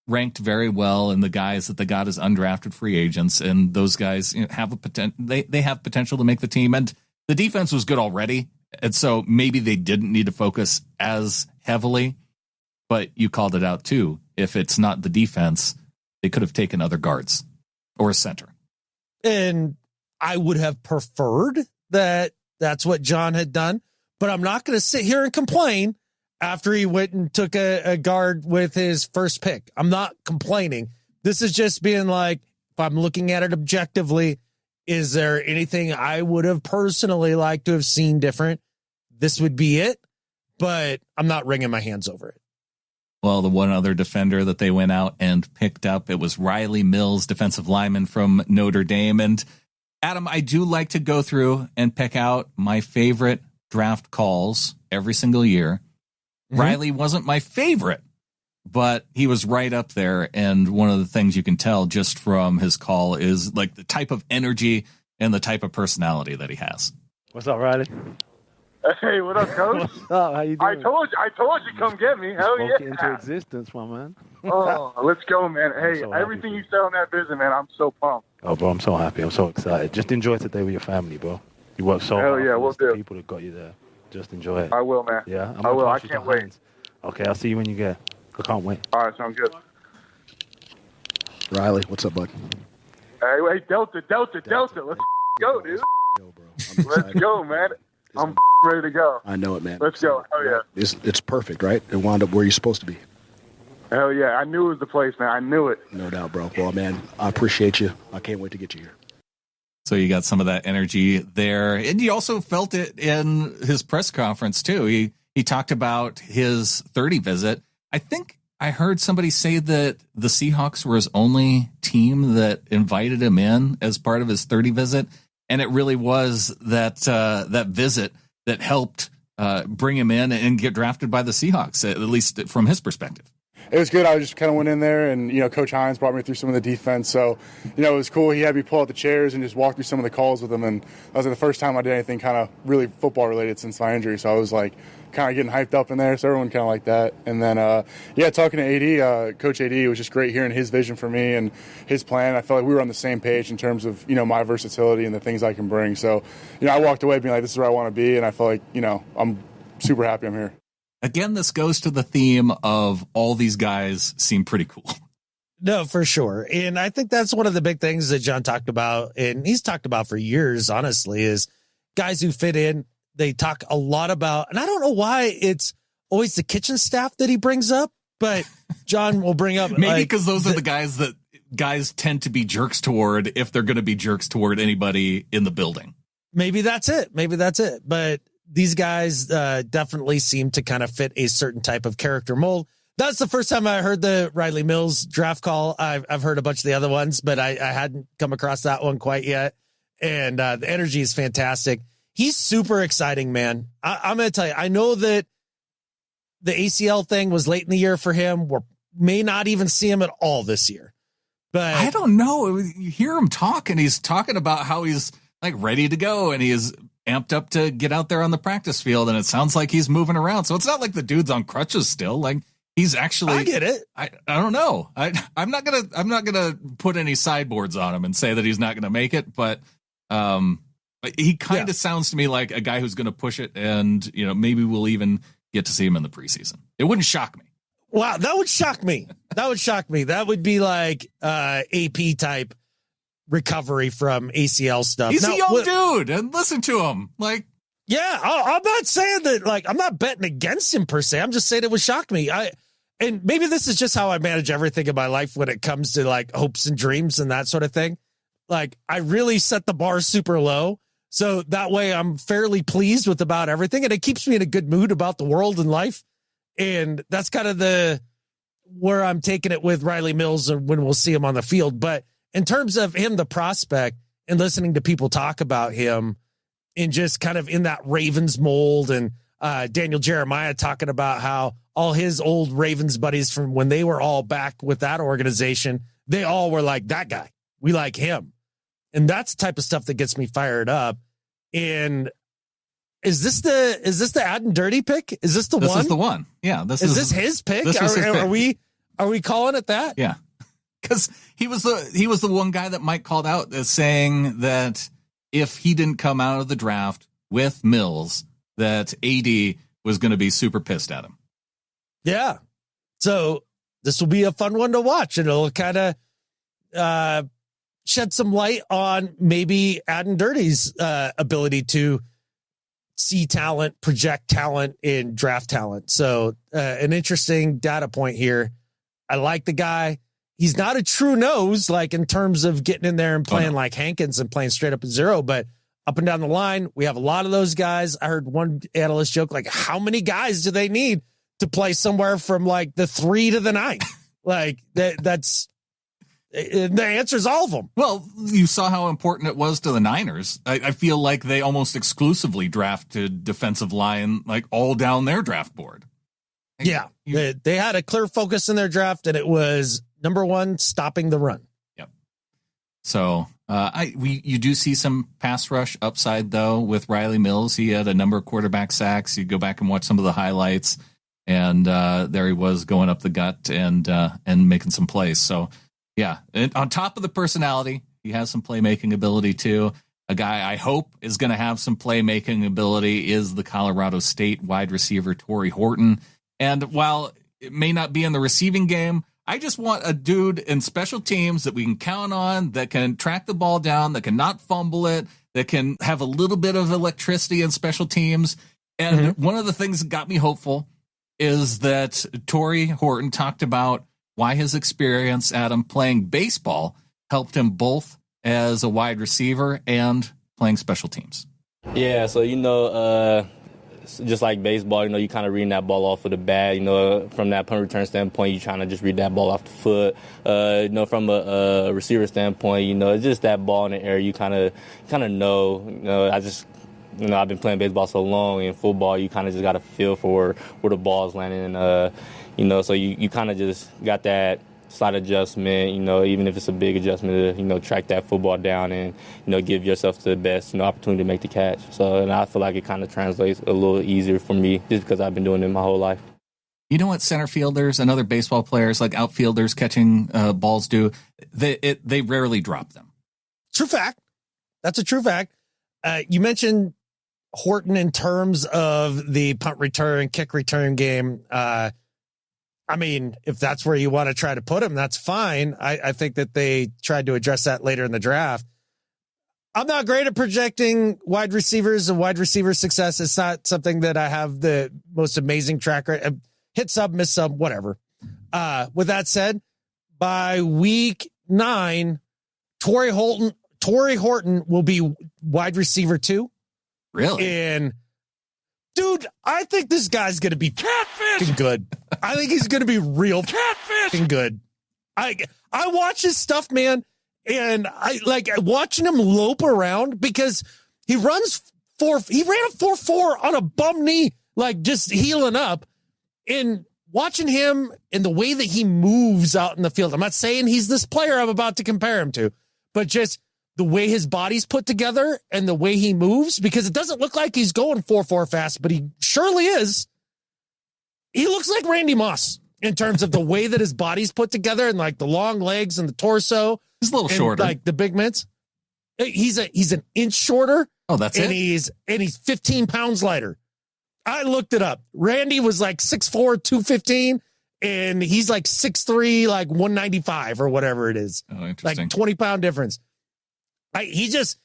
ranked very well in the guys that they got as undrafted free agents, and those guys have a potential. They have potential to make the team, and the defense was good already, and so maybe they didn't need to focus as heavily. But you called it out too. If it's not the defense, they could have taken other guards or a center. And I would have preferred that that's what John had done, but I'm not going to sit here and complain after he went and took a guard with his first pick. I'm not complaining. This is just being like, if I'm looking at it objectively, is there anything I would have personally liked to have seen different? This would be it, but I'm not wringing my hands over it. Well, the one other defender that they went out and picked up, it was Riley Mills, defensive lineman from Notre Dame. And Adam, I do like to go through and pick out my favorite draft calls every single year. Mm-hmm. Riley wasn't my favorite, but he was right up there. And one of the things you can tell just from his call is the type of energy and the type of personality that he has. What's up, Riley? Hey, what up, Coach? What's up? How you doing? I told you, come get me. Hell Spoke yeah! into existence, my man. Oh, let's go, man. Hey, so everything you said on that visit, man, I'm so pumped. Oh, bro, I'm so happy. I'm so excited. Just enjoy today with your family, bro. You worked so hard. Hell yeah, we'll do. The people that got you there. Just enjoy it. I will, man. Yeah, I will. I can't wait. Okay, I'll see you when you get. I can't wait. All right, sounds good. Riley, what's up, bud? Hey, Delta. Let's go, dude. Yo, bro. Let's go, man. I'm ready to go. I know it, man. Let's go. Hell yeah. It's perfect, right? It wound up where you're supposed to be. Hell yeah. I knew it was the place, man. I knew it. No doubt, bro. Well, man, I appreciate you. I can't wait to get you here. So you got some of that energy there. And you also felt it in his press conference, too. He talked about his 30 visit. I think I heard somebody say that the Seahawks were his only team that invited him in as part of his 30 visit. And it really was that visit that helped bring him in and get drafted by the Seahawks, at least from his perspective. it was good. I just kind of went in there, and Coach Hines brought me through some of the defense. So it was cool. He had me pull out the chairs and just walk through some of the calls with him, and that was the first time I did anything kind of really football related since my injury. So I was like kind of getting hyped up in there. So everyone kind of like that. And then talking to AD, Coach AD, it was just great hearing his vision for me and his plan. I felt like we were on the same page in terms of my versatility and the things I can bring. So I walked away being like, this is where I want to be, and I feel like I'm super happy I'm here. Again, this goes to the theme of all these guys seem pretty cool. No, for sure. And I think that's one of the big things that John talked about, and he's talked about for years, honestly, is guys who fit in. They talk a lot about, and I don't know why it's always the kitchen staff that he brings up, but John will bring up. Maybe because those are the guys that guys tend to be jerks toward if they're going to be jerks toward anybody in the building. Maybe that's it. But these guys definitely seem to kind of fit a certain type of character mold. That's the first time I heard the Riley Mills draft call. I've heard a bunch of the other ones, but I hadn't come across that one quite yet. And the energy is fantastic. He's super exciting, man. I'm going to tell you, I know that the ACL thing was late in the year for him. We may not even see him at all this year. But I don't know. You hear him talk, and he's talking about how he's like ready to go, and he is amped up to get out there on the practice field, and it sounds like he's moving around. So it's not like the dude's on crutches still. Like he's actually, I get it. I don't know. I'm not gonna put any sideboards on him and say that he's not gonna make it, but he kind of sounds to me like a guy who's gonna push it, and maybe we'll even get to see him in the preseason. It wouldn't shock me. Wow, that would shock me. That would be like AP type recovery from ACL stuff. He's a young dude, and listen to him. Like, yeah, I'm not saying that. Like, I'm not betting against him per se. I'm just saying it would shock me. And maybe this is just how I manage everything in my life when it comes to like hopes and dreams and that sort of thing. Like, I really set the bar super low, so that way I'm fairly pleased with about everything, and it keeps me in a good mood about the world and life. And that's kind of where I'm taking it with Riley Mills and when we'll see him on the field. But in terms of him, the prospect, and listening to people talk about him and just kind of in that Ravens mold, and Daniel Jeremiah talking about how all his old Ravens buddies from when they were all back with that organization, they all were like, that guy, we like him. And that's the type of stuff that gets me fired up. And is this the Add and Dirty pick? Is this the one? This is the one. Yeah. Is this his pick? Are we calling it that? Yeah. Because he was the one guy that Mike called out as saying that if he didn't come out of the draft with Mills, that AD was going to be super pissed at him. Yeah. So this will be a fun one to watch, and it'll kind of shed some light on maybe Add and Dirty's ability to see talent, project talent, and draft talent. So an interesting data point here. I like the guy. He's not a true nose, like in terms of getting in there and playing like Hankins and playing straight up at zero, but up and down the line, we have a lot of those guys. I heard one analyst joke, like, how many guys do they need to play somewhere from like the 3 to the 9? Like that's the answer is all of them. Well, you saw how important it was to the Niners. I feel like they almost exclusively drafted defensive line, like all down their draft board. Yeah. They had a clear focus in their draft, and it was number 1, stopping the run. Yep. So you do see some pass rush upside though with Riley Mills. He had a number of quarterback sacks. You go back and watch some of the highlights, and there he was going up the gut and making some plays. So yeah, and on top of the personality, he has some playmaking ability too. A guy I hope is going to have some playmaking ability is the Colorado State wide receiver Torrey Horton. And while it may not be in the receiving game, I just want a dude in special teams that we can count on, that can track the ball down, that can not fumble it, that can have a little bit of electricity in special teams. And one of the things that got me hopeful is that Torrey Horton talked about why his experience, Adam, playing baseball helped him both as a wide receiver and playing special teams. Yeah, so, just like baseball, you kind of reading that ball off of the bat, from that punt return standpoint, you're trying to just read that ball off the foot. From a receiver standpoint, it's just that ball in the air. You kind of know. I've been playing baseball so long. In football, you kind of just got a feel for where the ball's landing. And, So you kind of just got that slight adjustment, even if it's a big adjustment to, track that football down and, give yourself the best, opportunity to make the catch. So, and I feel like it kind of translates a little easier for me just because I've been doing it my whole life. You know what center fielders and other baseball players, like outfielders catching balls do? They rarely drop them. True fact. That's a true fact. You mentioned Horton in terms of the punt return, kick return game. I mean, if that's where you want to try to put him, that's fine. I think that they tried to address that later in the draft. I'm not great at projecting wide receivers and wide receiver success. It's not something that I have the most amazing track record. Hit sub, miss sub, whatever. With that said, by week 9, Torrey Horton will be wide receiver 2. Really? And dude, I think this guy's going to be catfish good. I think he's going to be real catfish good. I watch his stuff, man, and I like watching him lope around because he ran a 4.4 on a bum knee, like just healing up. And watching him and the way that he moves out in the field, I'm not saying he's this player I'm about to compare him to, but just the way his body's put together and the way he moves, because it doesn't look like he's going 4.4 fast, but he surely is. He looks like Randy Moss in terms of the way that his body's put together and like the long legs and the torso. He's a little shorter. Like the big mitts. He's an inch shorter. Oh, that's and it? He's 15 pounds lighter. I looked it up. Randy was like 6'4", 215, and he's like 6'3", like 195 or whatever it is. Oh, interesting. Like 20-pound difference. He just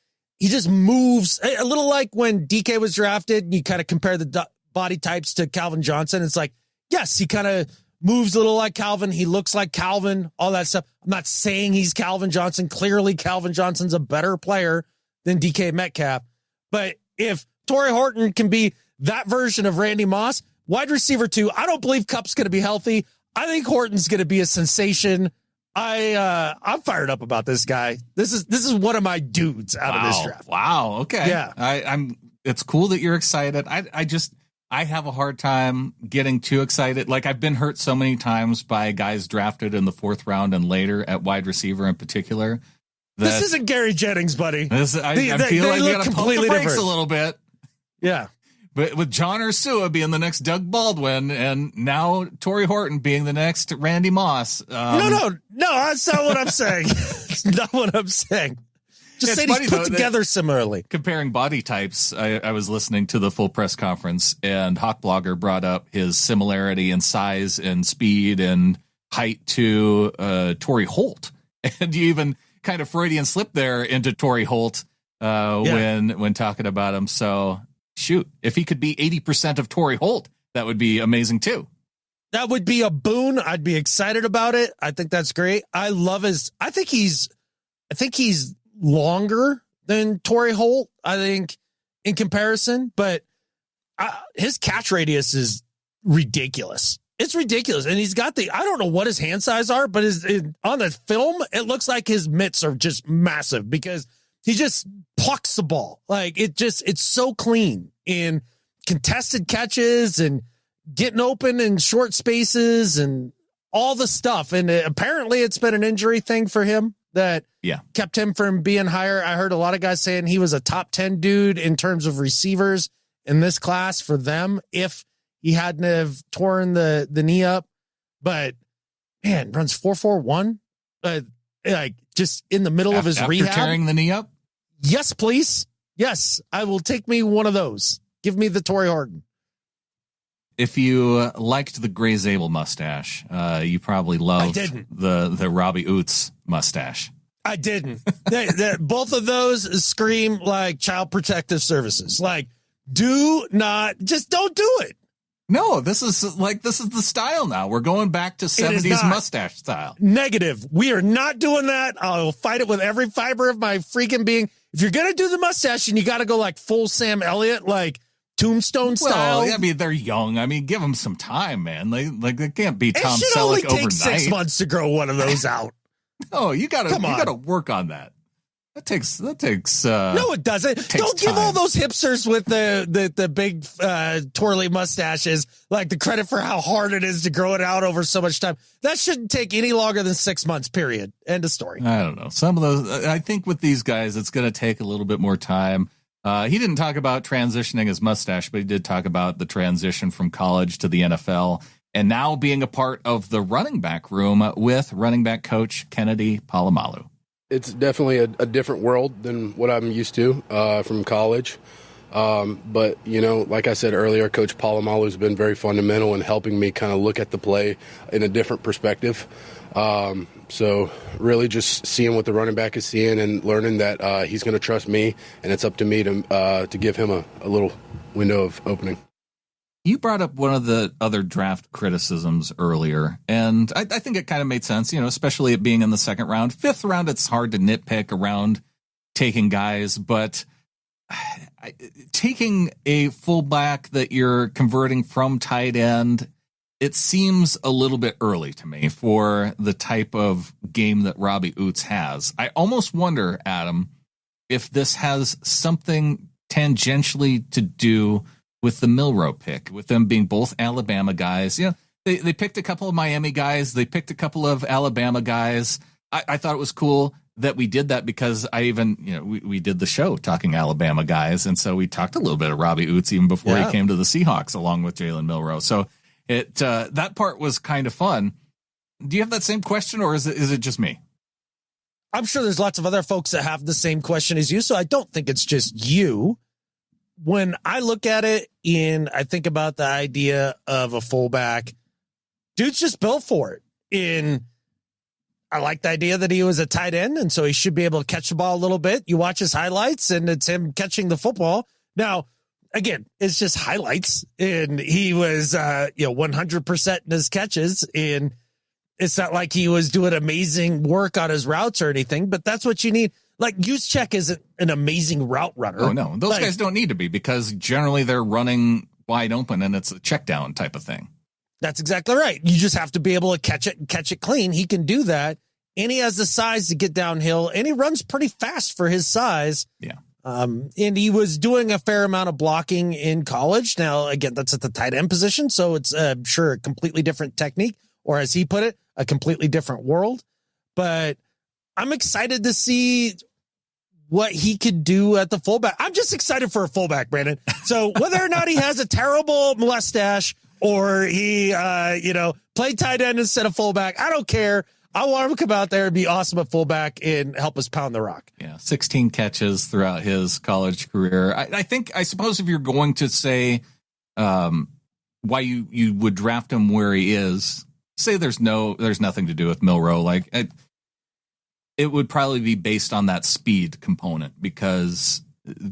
moves a little like when DK was drafted. You kind of compare the body types to Calvin Johnson. It's like, yes, he kind of moves a little like Calvin. He looks like Calvin, all that stuff. I'm not saying he's Calvin Johnson. Clearly, Calvin Johnson's a better player than DK Metcalf. But if Torrey Horton can be that version of Randy Moss, wide receiver 2, I don't believe Kupp's going to be healthy. I think Horton's going to be a sensation. I'm fired up about this guy. This is one of my dudes out of this draft. Wow. Okay. Yeah. It's cool that you're excited. I have a hard time getting too excited. Like I've been hurt so many times by guys drafted in the 4th round and later at wide receiver in particular. This isn't Gary Jennings, buddy. I feel like we got to pump the brakes different. a little bit. Yeah. But with John Ursua being the next Doug Baldwin and now Torrey Horton being the next Randy Moss. No, that's not what I'm saying. It's not what I'm saying. Just saying he's put together similarly. Comparing body types, I was listening to the full press conference, and Hawk Blogger brought up his similarity in size and speed and height to Torrey Holt. And you even kind of Freudian slip there into Torrey Holt when talking about him. So, shoot, if he could be 80% of Torrey Holt, that would be amazing too. That would be a boon. I'd be excited about it. I think that's great. I think he's longer than Torrey Holt, I think, in comparison, but his catch radius is ridiculous. It's ridiculous. And he's got I don't know what his hand size are, but on the film, it looks like his mitts are just massive because he just plucks the ball. Like it's so clean in contested catches and getting open in short spaces and all the stuff. And apparently it's been an injury thing for him that kept him from being higher. I heard a lot of guys saying he was a top 10 dude in terms of receivers in this class for them if he hadn't have torn the knee up. But man, runs 4.41, like just in the middle of his rehab. After tearing the knee up? Yes, please. Yes, I will take me one of those. Give me the Torrey Horton. If you liked the Gray Zabel mustache, you probably loved the Robbie Oots mustache. I didn't. Both of those scream like Child Protective Services. Like, don't do it. No, this is the style now. We're going back to 70s mustache style. Negative. We are not doing that. I'll fight it with every fiber of my freaking being. If you're going to do the mustache, and you got to go like full Sam Elliott, like Tombstone style. Well, I mean, they're young. I mean, give them some time, man. They can't be Tom Selleck overnight. It should only take 6 months to grow one of those out. No, you gotta work on that. That takes. No, it doesn't. Don't give all those hipsters with the big twirly mustaches like the credit for how hard it is to grow it out over so much time. That shouldn't take any longer than 6 months. Period. End of story. I don't know. Some of those. I think with these guys, it's going to take a little bit more time. He didn't talk about transitioning his mustache, but he did talk about the transition from college to the NFL and now being a part of the running back room with running back coach Kennedy Polamalu. It's definitely a different world than what I'm used to from college. But, like I said earlier, Coach Polamalu has been very fundamental in helping me kind of look at the play in a different perspective. So really just seeing what the running back is seeing and learning that he's going to trust me, and it's up to me to give him a little window of opening. You brought up one of the other draft criticisms earlier, and I think it kind of made sense, especially it being in the second round. Fifth round, it's hard to nitpick around taking guys, but taking a fullback that you're converting from tight end, it seems a little bit early to me for the type of game that Robbie Oots has. I almost wonder, Adam, if this has something tangentially to do with the Milroe pick, with them being both Alabama guys. They picked a couple of Miami guys. They picked a couple of Alabama guys. I thought it was cool that we did that because we did the show talking Alabama guys. And so we talked a little bit of Robbie Oots even before he came to the Seahawks along with Jalen Milroe. So that part was kind of fun. Do you have that same question, or is it just me? I'm sure there's lots of other folks that have the same question as you. So I don't think it's just you. When I look at it and I think about the idea of a fullback, dude's just built for it. I like the idea that he was a tight end, and so he should be able to catch the ball a little bit. You watch his highlights, and it's him catching the football. Now, again, it's just highlights, and he was 100% in his catches, and it's not like he was doing amazing work on his routes or anything, but that's what you need. Like, Juszczyk isn't an amazing route runner. Oh, no. Those guys don't need to be because generally they're running wide open and it's a check down type of thing. That's exactly right. You just have to be able to catch it and catch it clean. He can do that, and he has the size to get downhill, and he runs pretty fast for his size. Yeah. And he was doing a fair amount of blocking in college. Now, again, that's at the tight end position, so it's sure a completely different technique, or as he put it, a completely different world. But I'm excited to see what he could do at the fullback. I'm just excited for a fullback, Brandon. So whether or not he has a terrible mustache or he, played tight end instead of fullback, I don't care. I want him to come out there and be awesome at fullback and help us pound the rock. Yeah, 16 catches throughout his college career. I suppose if you're going to say why you would draft him where he is, say there's nothing to do with Milroe. Like it would probably be based on that speed component, because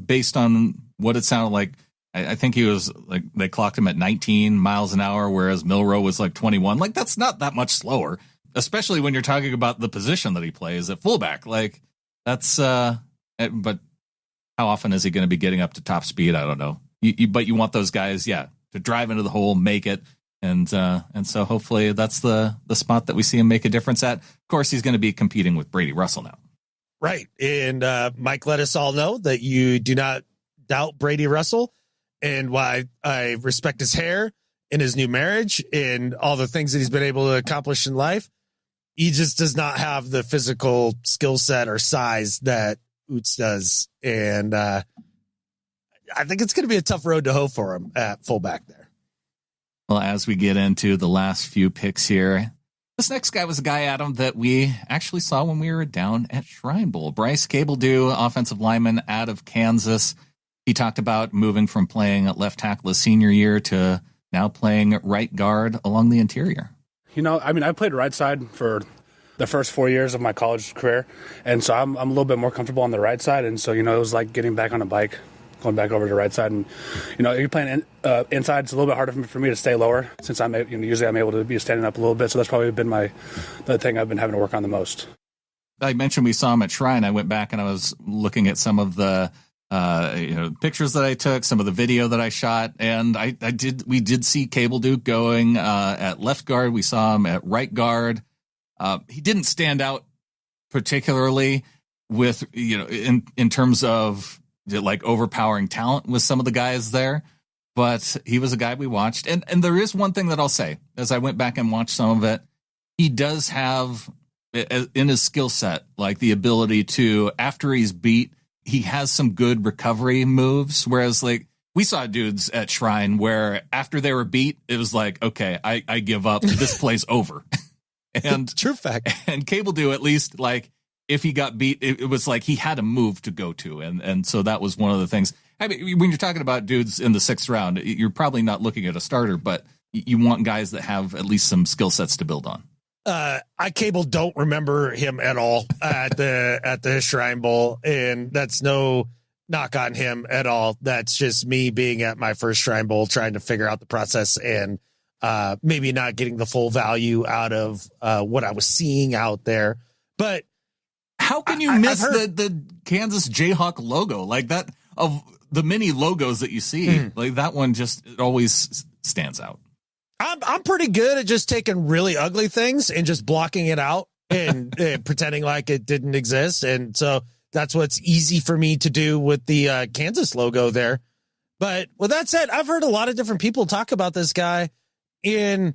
based on what it sounded like, I think he was like, they clocked him at 19 miles an hour, whereas Milroe was like 21. Like, that's not that much slower, especially when you're talking about the position that he plays at fullback. Like, that's, but how often is he going to be getting up to top speed? I don't know. But you want those guys, to drive into the hole, make it. And so hopefully that's the spot that we see him make a difference at. Of course, he's going to be competing with Brady Russell now. Right. And Mike let us all know that you do not doubt Brady Russell, and why I respect his hair and his new marriage and all the things that he's been able to accomplish in life. He just does not have the physical skill set or size that Oots does. And I think it's going to be a tough road to hoe for him at fullback there. Well, as we get into the last few picks here, this next guy was a guy, Adam, that we actually saw when we were down at Shrine Bowl. Bryce Cabledew, offensive lineman out of Kansas. He talked about moving from playing at left tackle his senior year to now playing right guard along the interior. I played right side for the first 4 years of my college career, and so I'm a little bit more comfortable on the right side, and so, it was like getting back on a bike, going back over to the right side. And, you're playing inside, it's a little bit harder for me to stay lower, since usually I'm able to be standing up a little bit, so that's probably been the thing I've been having to work on the most. I mentioned we saw him at Shrine. I went back and I was looking at some of the pictures that I took, some of the video that I shot, and we did see Cabledew going at left guard. We saw him at right guard. He didn't stand out particularly. with, in terms of like overpowering talent with some of the guys there, but he was a guy we watched. And there is one thing that I'll say, as I went back and watched some of it, he does have in his skill set, like the ability to, after he's beat, he has some good recovery moves. Whereas like we saw dudes at Shrine where after they were beat, it was like, okay, I give up. This play's over. And true fact. And Cable do, at least, like if he got beat, it was like he had a move to go to. And so that was one of the things. I mean, when you're talking about dudes in the 6th round, you're probably not looking at a starter, but you want guys that have at least some skill sets to build on. I Cable don't remember him at all at the Shrine Bowl, and that's no knock on him at all. That's just me being at my first Shrine Bowl, trying to figure out the process and maybe not getting the full value out of what I was seeing out there. But how can you miss the Kansas Jayhawk logo like that? Of the many logos that you see, like that one just, it always stands out. I'm pretty good at just taking really ugly things and just blocking it out and pretending like it didn't exist. And so that's what's easy for me to do with the Kansas logo there. But with that said, I've heard a lot of different people talk about this guy, and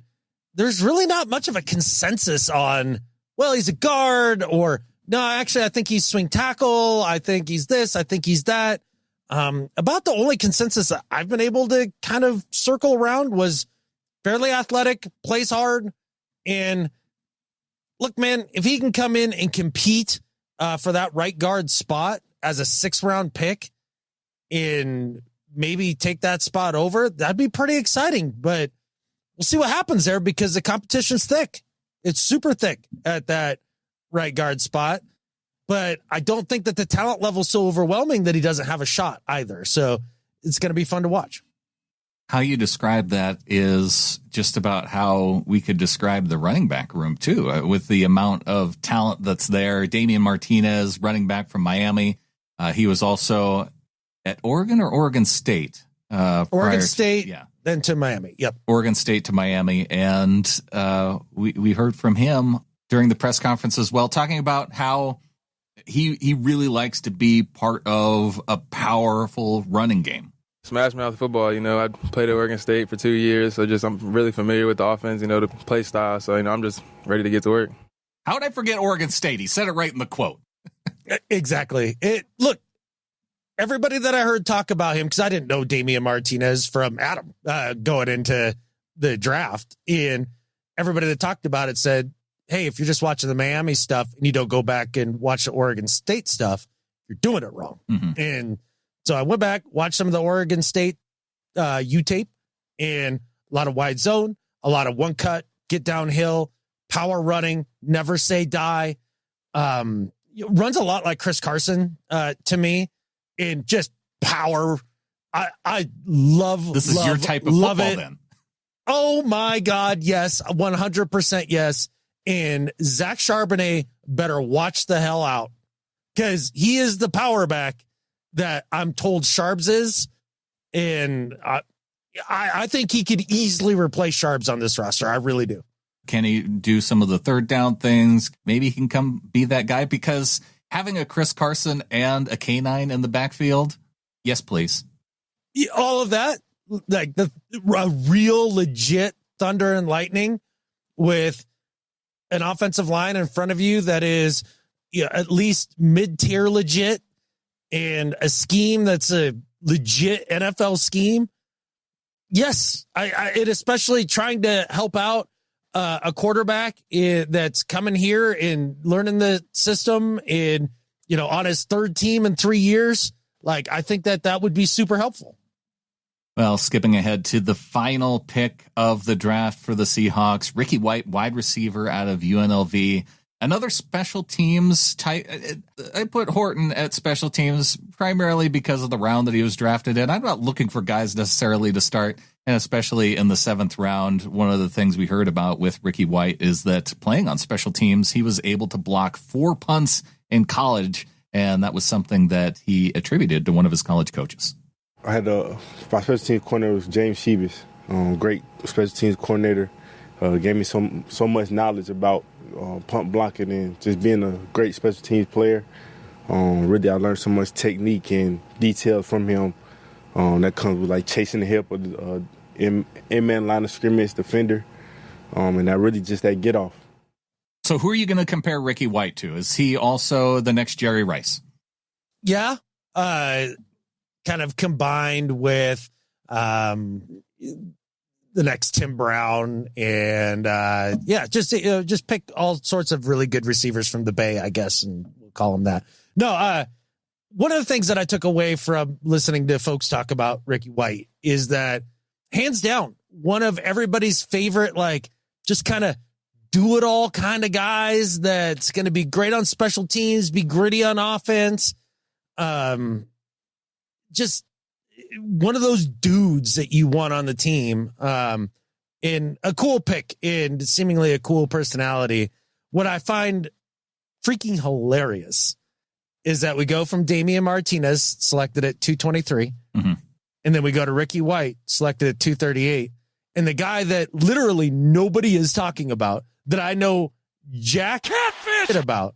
there's really not much of a consensus on, well, he's a guard, or no, actually, I think he's swing tackle. I think he's this. I think he's that. About the only consensus that I've been able to kind of circle around was fairly athletic, plays hard. And look, man, if he can come in and compete for that right guard spot as a 6th round pick and maybe take that spot over, that'd be pretty exciting. But we'll see what happens there, because the competition's thick. It's super thick at that right guard spot. But I don't think that the talent level is so overwhelming that he doesn't have a shot either. So it's going to be fun to watch. How you describe that is just about how we could describe the running back room too, with the amount of talent that's there. Damian Martinez, running back from Miami. He was also at Oregon or Oregon State. Oregon State, then to Miami. Yep. Oregon State to Miami. And we heard from him during the press conference as well, talking about how he really likes to be part of a powerful running game. Smash mouth football, I played at Oregon State for 2 years, so I'm really familiar with the offense, the play style. So, I'm just ready to get to work. How would I forget Oregon State? He said it right in the quote. Exactly. Look, everybody that I heard talk about him, because I didn't know Damian Martinez from Adam going into the draft, and everybody that talked about it said, hey, if you're just watching the Miami stuff and you don't go back and watch the Oregon State stuff, you're doing it wrong. Mm-hmm. And so I went back, watched some of the Oregon State U tape, and a lot of wide zone, a lot of one cut, get downhill, power running, never say die. Runs a lot like Chris Carson to me, and just power. I love this. Is your type of football then? Oh my God, yes, 100% yes. And Zach Charbonnet better watch the hell out, because he is the power back that I'm told Sharps is. And I think he could easily replace Sharps on this roster. I really do. Can he do some of the third down things? Maybe he can come be that guy, because having a Chris Carson and a K9 in the backfield. Yes, please. All of that, like a real legit thunder and lightning with an offensive line in front of you that is at least mid-tier legit, and a scheme that's a legit NFL scheme. Yes, it especially trying to help out a quarterback that's coming here and learning the system and, on his 3rd team in 3 years. Like, I think that would be super helpful. Well, skipping ahead to the final pick of the draft for the Seahawks, Ricky White, wide receiver out of UNLV. Another special teams type. I put Horton at special teams primarily because of the round that he was drafted in. I'm not looking for guys necessarily to start, and especially in the 7th round. One of the things we heard about with Ricky White is that playing on special teams, he was able to block 4 punts in college, and that was something that he attributed to one of his college coaches. I had my special teams coordinator was James Sheebis, great special teams coordinator. Gave me so much knowledge about punt blocking and just being a great special teams player. Really, I learned so much technique and detail from him. That comes with like chasing the hip of the in-man line of scrimmage defender, and that really just that get off. So who are you going to compare Ricky White to? Is he also the next Jerry Rice? Yeah, kind of combined with the next Tim Brown, and just pick all sorts of really good receivers from the Bay, I guess, and we'll call them that. No, one of the things that I took away from listening to folks talk about Ricky White is that, hands down, one of everybody's favorite, like, just kind of do it all kind of guys that's going to be great on special teams, be gritty on offense. Just one of those dudes that you want on the team, in a cool pick and seemingly a cool personality. What I find freaking hilarious is that we go from Damian Martinez, selected at 223, and then we go to Ricky White, selected at 238. And the guy that literally nobody is talking about, that I know jack about,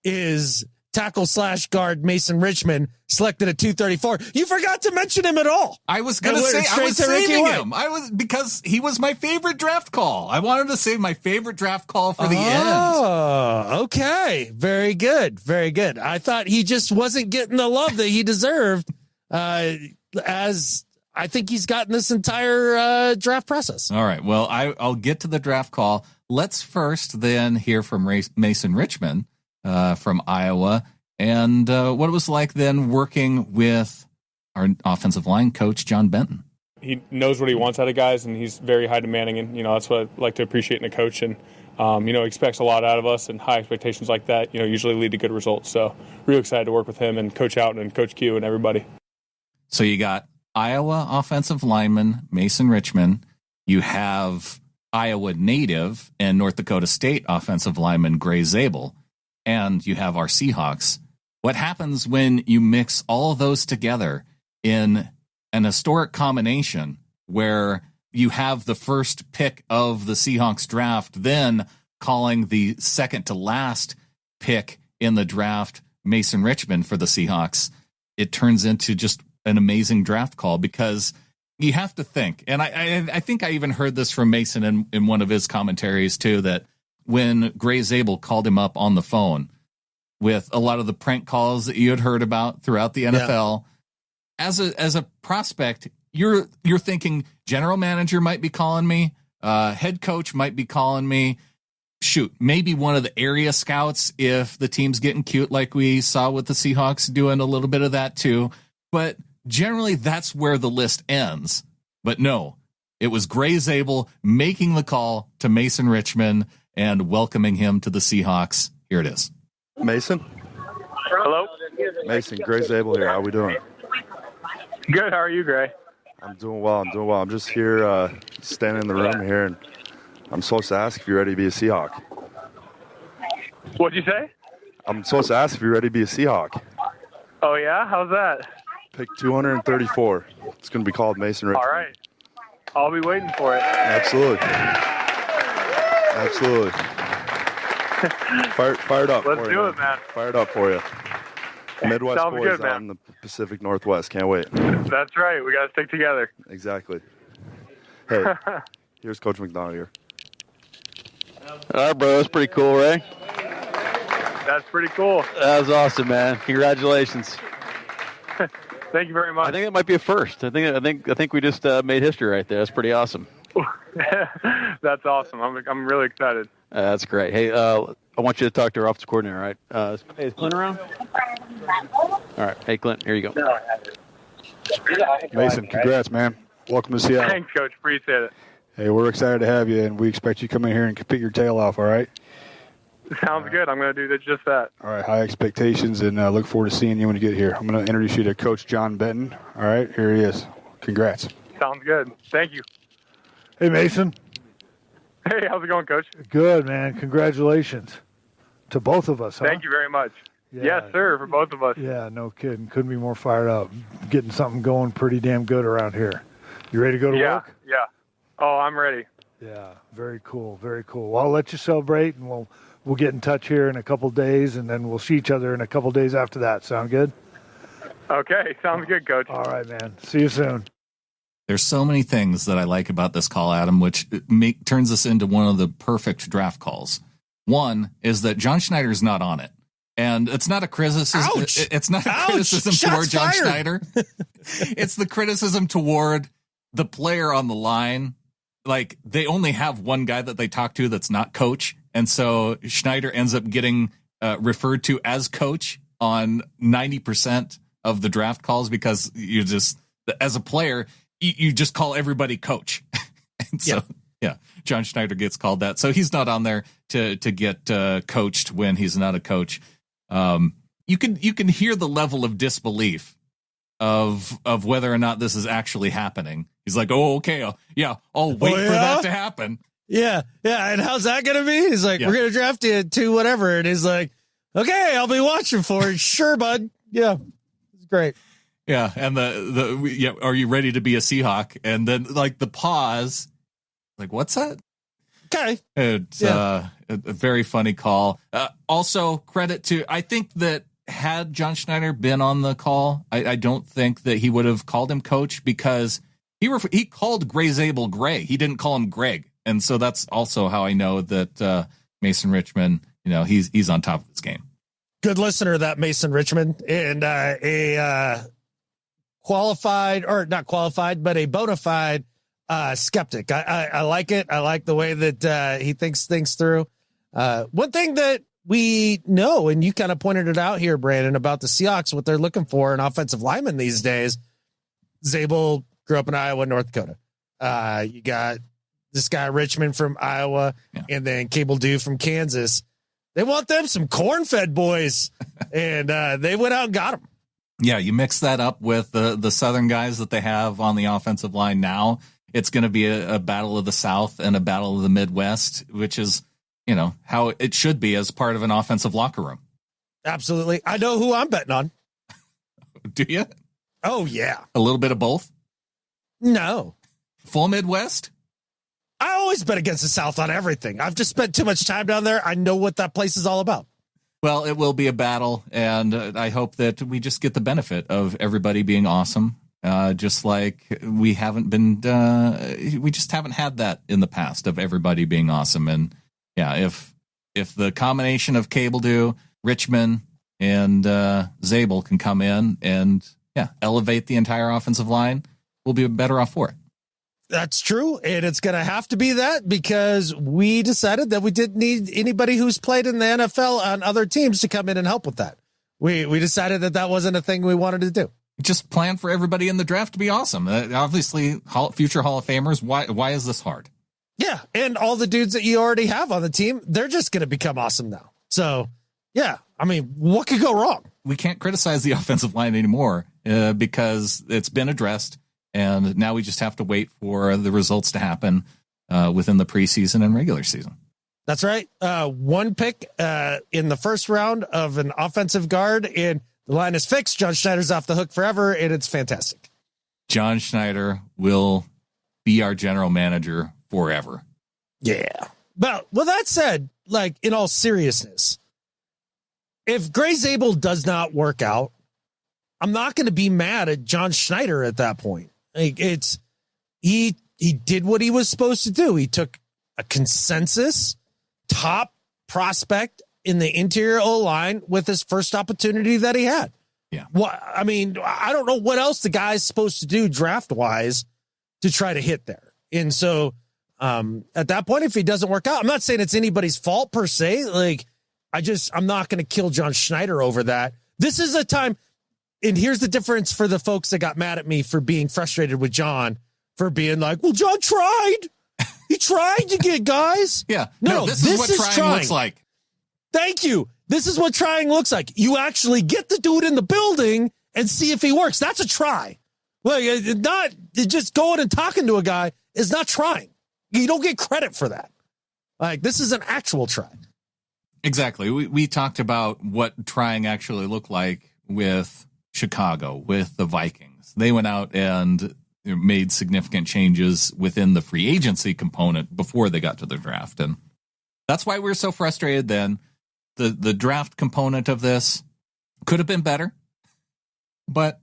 is tackle/guard Mason Richmond, selected at 234. You forgot to mention him at all. I was going to say, I was saving him. Because he was my favorite draft call. I wanted to save my favorite draft call for the end. Oh, okay. Very good. Very good. I thought he just wasn't getting the love that he deserved, as I think he's gotten this entire draft process. All right. Well, I'll get to the draft call. Let's first then hear from Mason Richmond from Iowa, and what it was like then working with our offensive line coach, John Benton. He knows what he wants out of guys, and he's very high demanding, and that's what I like to appreciate in a coach. And expects a lot out of us, and high expectations like that usually lead to good results. So really excited to work with him and Coach Out and Coach Q and everybody. So you got Iowa offensive lineman Mason Richmond. You have Iowa native and North Dakota State offensive lineman Gray Zabel. And you have our Seahawks. What happens when you mix all of those together in an historic combination where you have the first pick of the Seahawks draft, then calling the second to last pick in the draft, Mason Richmond, for the Seahawks? It turns into just an amazing draft call, because you have to think, and I think I even heard this from Mason in one of his commentaries too, that when Gray Zabel called him up on the phone with a lot of the prank calls that you had heard about throughout the NFL, as a prospect, you're thinking general manager might be calling me, head coach might be calling me, shoot, maybe one of the area scouts if the team's getting cute, like we saw with the Seahawks doing a little bit of that too. But generally that's where the list ends. But no, it was Gray Zabel making the call to Mason Richmond and welcoming him to the Seahawks. Here it is. Mason? Hello? Mason, Gray Zabel here. How we doing? Good. How are you, Gray? I'm doing well. I'm just here standing in the room here, and I'm supposed to ask if you're ready to be a Seahawk. What'd you say? I'm supposed to ask if you're ready to be a Seahawk. Oh, yeah? How's that? Pick 234. It's going to be called Mason Richmond. All right. I'll be waiting for it. Absolutely. Fired up. Let's do it, man. Fired up for you. Midwest Sounds boys good, out in the Pacific Northwest. Can't wait. That's right. We got to stick together. Exactly. Hey, here's Coach Macdonald here. All right, bro. That's pretty cool, Ray. That's pretty cool. That was awesome, man. Congratulations. Thank you very much. I think it might be a first. I think we just made history right there. That's pretty awesome. That's awesome. I'm really excited. That's great. Hey, I want you to talk to our offensive coordinator, all right? Hey, is Clint around? All right. Hey, Clint, here you go. Mason, congrats, man. Welcome to Seattle. Thanks, Coach. Appreciate it. Hey, we're excited to have you, and we expect you to come in here and compete your tail off, all right? Sounds good. I'm going to do just that. All right, high expectations, and look forward to seeing you when you get here. I'm going to introduce you to Coach John Benton. All right, here he is. Congrats. Sounds good. Thank you. Hey, Mason. Hey, how's it going, Coach? Good, man. Congratulations to both of us. Thank you very much. Yeah. Yes, sir, for both of us. Yeah, no kidding. Couldn't be more fired up. Getting something going pretty damn good around here. You ready to go to work? Yeah. Oh, I'm ready. Yeah, very cool, very cool. Well, I'll let you celebrate, and we'll get in touch here in a couple days, and then we'll see each other in a couple days after that. Sound good? Okay, sounds good, Coach. All right, man. See you soon. There's so many things that I like about this call, Adam, which turns this into one of the perfect draft calls. One is that John Schneider's not on it. And it's not a criticism. Ouch! It's not a criticism Shots toward John fired. Schneider. It's the criticism toward the player on the line. Like, they only have one guy that they talk to that's not coach. And so Schneider ends up getting referred to as coach on 90% of the draft calls, because you just, as a player, you just call everybody coach. And so, yeah, John Schneider gets called that. So he's not on there to get coached when he's not a coach. You can hear the level of disbelief of whether or not this is actually happening. He's like, oh, okay. I'll wait for that to happen. Yeah. And how's that going to be? He's like, we're going to draft you to whatever. And he's like, okay, I'll be watching for it. Sure, bud. Yeah. It's great. Yeah. And are you ready to be a Seahawk? And then like the pause, like, what's that? Okay. It's a very funny call. Also, credit to, I think that had John Schneider been on the call, I don't think that he would have called him coach, because he called Zabel Gray. He didn't call him Greg. And so that's also how I know that Mason Richmond, he's on top of his game. Good listener, that Mason Richmond, and a qualified, or not qualified, but a bona fide skeptic. I like it. I like the way that he thinks things through. One thing that we know, and you kind of pointed it out here, Brandon, about the Seahawks, what they're looking for in offensive linemen these days. Zabel grew up in Iowa, North Dakota. You got this guy Richmond from Iowa, and then Cable Dew from Kansas. They want them some corn-fed boys, and they went out and got them. Yeah, you mix that up with the Southern guys that they have on the offensive line now. It's going to be a battle of the South and a battle of the Midwest, which is, how it should be as part of an offensive locker room. Absolutely. I know who I'm betting on. Do you? Oh, yeah. A little bit of both? No. Full Midwest? I always bet against the South on everything. I've just spent too much time down there. I know what that place is all about. Well, it will be a battle, and I hope that we just get the benefit of everybody being awesome. Just like we haven't been, we just haven't had that in the past of everybody being awesome. And yeah, if the combination of Cable Dew, Richmond, and Zabel can come in and elevate the entire offensive line, we'll be better off for it. That's true, and it's going to have to be that, because we decided that we didn't need anybody who's played in the NFL on other teams to come in and help with that. We decided that wasn't a thing we wanted to do. Just plan for everybody in the draft to be awesome. Obviously, future Hall of Famers. Why is this hard? Yeah, and all the dudes that you already have on the team, they're just going to become awesome now. So, yeah, I mean, what could go wrong? We can't criticize the offensive line anymore because it's been addressed, and now we just have to wait for the results to happen within the preseason and regular season. That's right. One pick in the first round of an offensive guard, and the line is fixed. John Schneider's off the hook forever, and it's fantastic. John Schneider will be our general manager forever. Yeah. Well, that said, like, in all seriousness, if Zabel does not work out, I'm not going to be mad at John Schneider at that point. Like, he did what he was supposed to do. He took a consensus top prospect in the interior O-line with his first opportunity that he had. Yeah. I mean, I don't know what else the guy's supposed to do draft-wise to try to hit there. And so at that point, if he doesn't work out, I'm not saying it's anybody's fault per se. Like, I'm not going to kill John Schneider over that. This is a time, and here's the difference for the folks that got mad at me for being frustrated with John, for being like, well, John tried. He tried to get guys. Yeah. No, this is what trying looks like. Thank you. This is what trying looks like. You actually get the dude in the building and see if he works. That's a try. Well, not just going and talking to a guy is not trying. You don't get credit for that. Like, this is an actual try. Exactly. We talked about what trying actually looked like with Chicago, with the Vikings. They went out and made significant changes within the free agency component before they got to the draft. And that's why we were so frustrated then. The draft component of this could have been better, but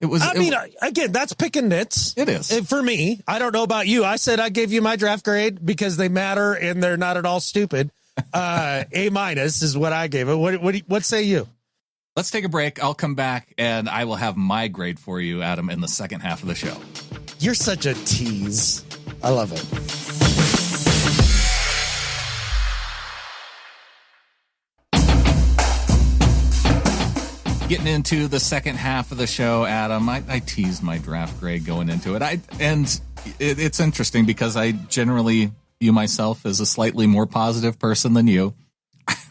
it was. Again, that's picking nits. It is. For me, I don't know about you. I said I gave you my draft grade because they matter and they're not at all stupid. A- is what I gave it. What say you? Let's take a break. I'll come back and I will have my grade for you, Adam, in the second half of the show. You're such a tease. I love it. Getting into the second half of the show, Adam, I teased my draft grade going into it. It's interesting because I generally view myself as a slightly more positive person than you.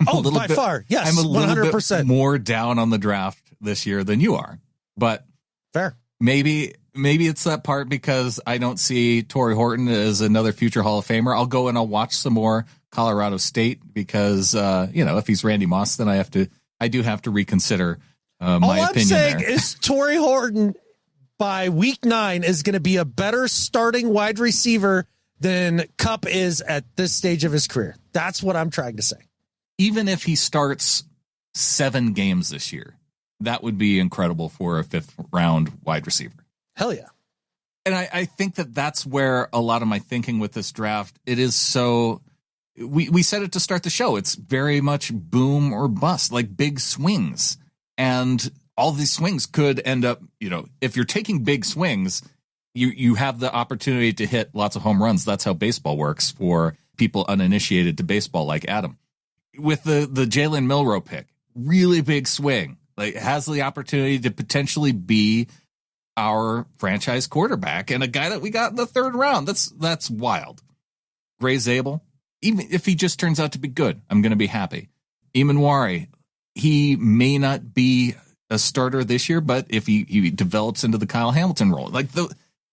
By far. Yes, I'm a little 100%. bit more down on the draft this year than you are. But fair. Maybe it's that part because I don't see Torrey Horton as another future Hall of Famer. I'll go and I'll watch some more Colorado State because if he's Randy Moss, then I do have to reconsider my opinion. All I'm saying is Torrey Horton by week 9 is going to be a better starting wide receiver than Kupp is at this stage of his career. That's what I'm trying to say. Even if he starts 7 games this year, that would be incredible for a 5th round wide receiver. Hell yeah. And I think that's where a lot of my thinking with this draft, it is so, we said it to start the show. It's very much boom or bust, like big swings. And all these swings could end up, if you're taking big swings, you have the opportunity to hit lots of home runs. That's how baseball works for people uninitiated to baseball like Adam. With the Jalen Milroe pick, really big swing, like has the opportunity to potentially be our franchise quarterback and a guy that we got in the 3rd round. That's wild. Gray Zabel, even if he just turns out to be good, I'm going to be happy. Emmanwori, he may not be a starter this year, but if he develops into the Kyle Hamilton role,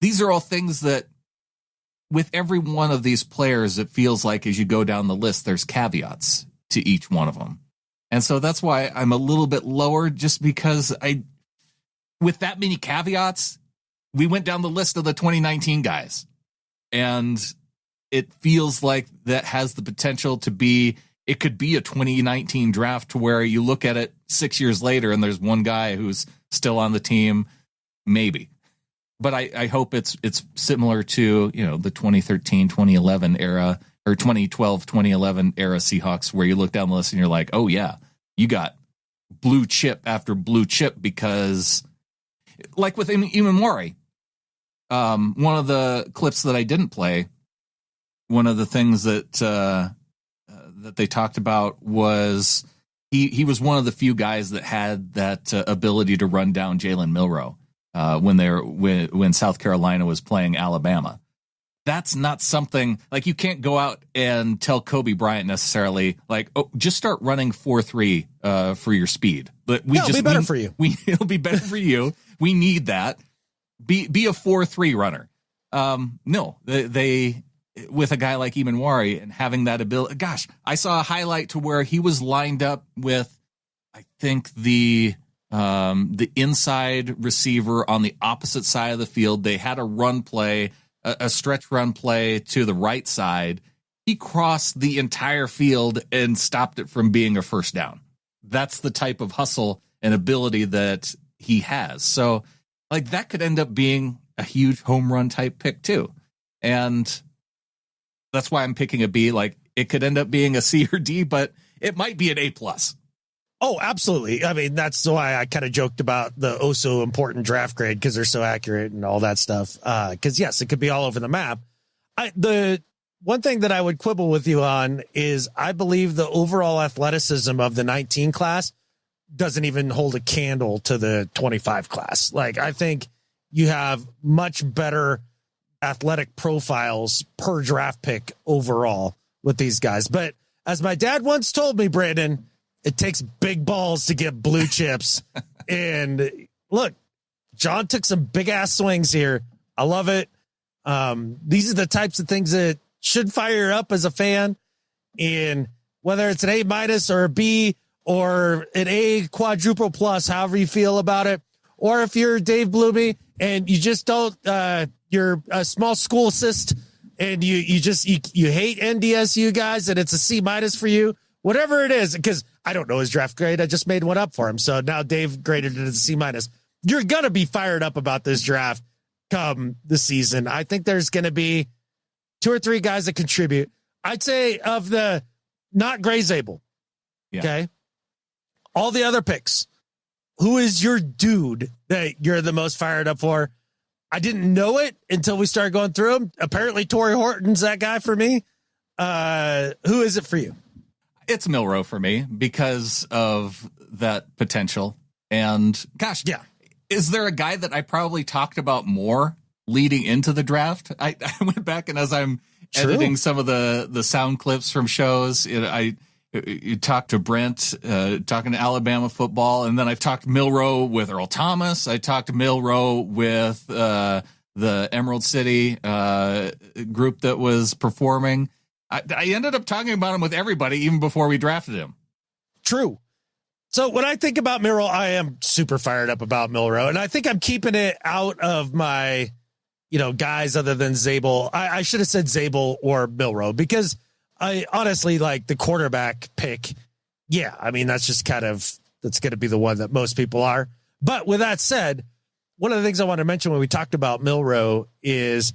these are all things that with every one of these players, it feels like as you go down the list, there's caveats to each one of them. And so that's why I'm a little bit lower, just because with that many caveats, we went down the list of the 2019 guys and it feels like that has the potential to be, it could be a 2019 draft to where you look at it 6 years later and there's one guy who's still on the team, maybe. But I hope it's similar to, the 2013, 2011 era or 2012, 2011 era Seahawks, where you look down the list and you're like, oh yeah, you got blue chip after blue chip because like with Emmanwori, one of the clips that I didn't play, one of the things that that they talked about was he was one of the few guys that had that ability to run down Jalen Milroe when South Carolina was playing Alabama. That's not something like you can't go out and tell Kobe Bryant necessarily like, oh, just start running 4.3 for your speed. But it'll be better for you. It'll be better for you. We need that. Be a 4.3 runner. No, they with a guy like Emmanwori and having that ability. Gosh, I saw a highlight to where he was lined up with, I think the inside receiver on the opposite side of the field. They had a run play. A stretch run play to the right side. He crossed the entire field and stopped it from being a first down. That's the type of hustle and ability that he has. So like that could end up being a huge home run type pick too. And that's why I'm picking a B. Like it could end up being a C or D, but it might be an A+. Oh, absolutely. I mean, that's why I kind of joked about the so important draft grade because they're so accurate and all that stuff. Because, yes, it could be all over the map. The one thing that I would quibble with you on is I believe the overall athleticism of the 19 class doesn't even hold a candle to the 25 class. Like, I think you have much better athletic profiles per draft pick overall with these guys. But as my dad once told me, Brandon, it takes big balls to get blue chips. And look, John took some big ass swings here. I love it. These are the types of things that should fire up as a fan. And whether it's an A- or a B or an A quadruple plus, however you feel about it, or if you're Dave Blumey and you just don't, you're a small school assist and you hate NDSU guys and it's a C- for you, whatever it is, because I don't know his draft grade. I just made one up for him. So now Dave graded it as a C-. You're going to be fired up about this draft come the season. I think there's going to be 2 or 3 guys that contribute. I'd say of the not Gray Zabel. Yeah. Okay. All the other picks. Who is your dude that you're the most fired up for? I didn't know it until we started going through them. Apparently, Torrey Horton's that guy for me. Who is it for you? It's Milroe for me because of that potential. And gosh, yeah. Is there a guy that I probably talked about more leading into the draft? I went back and as I'm editing some of the sound clips from shows, you talked to Brent, talking to Alabama football, and then I've talked Milroe with Earl Thomas. I talked to Milroe with the Emerald City group that was performing. I ended up talking about him with everybody even before we drafted him. True. So when I think about Milroe, I am super fired up about Milroe, and I think I'm keeping it out of my, guys other than Zabel. I should have said Zabel or Milroe because I honestly like the quarterback pick. Yeah, I mean, that's going to be the one that most people are. But with that said, one of the things I want to mention when we talked about Milroe is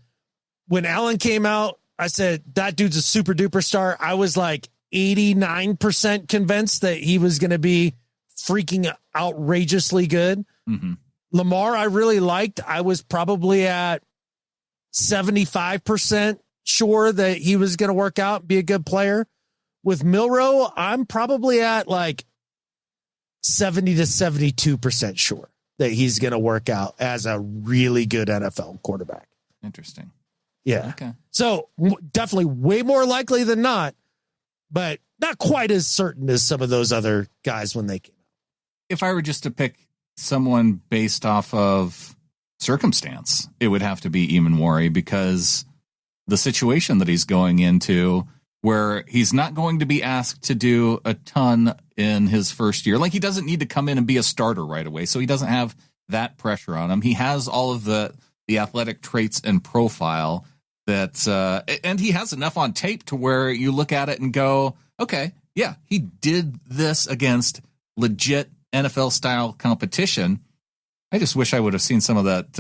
when Allen came out, I said, that dude's a super duper star. I was like 89% convinced that he was going to be freaking outrageously good. Mm-hmm. Lamar, I really liked. I was probably at 75% sure that he was going to work out and be a good player. With Milroe, I'm probably at like 70 to 72% sure that he's going to work out as a really good NFL quarterback. Interesting. Yeah. Okay. So definitely way more likely than not, but not quite as certain as some of those other guys when they came out. If I were just to pick someone based off of circumstance, it would have to be Emmanwori because the situation that he's going into where he's not going to be asked to do a ton in his first year. Like he doesn't need to come in and be a starter right away. So he doesn't have that pressure on him. He has all of the athletic traits and profile that, and he has enough on tape to where you look at it and go, okay, yeah, he did this against legit NFL style competition. I just wish I would have seen some of that,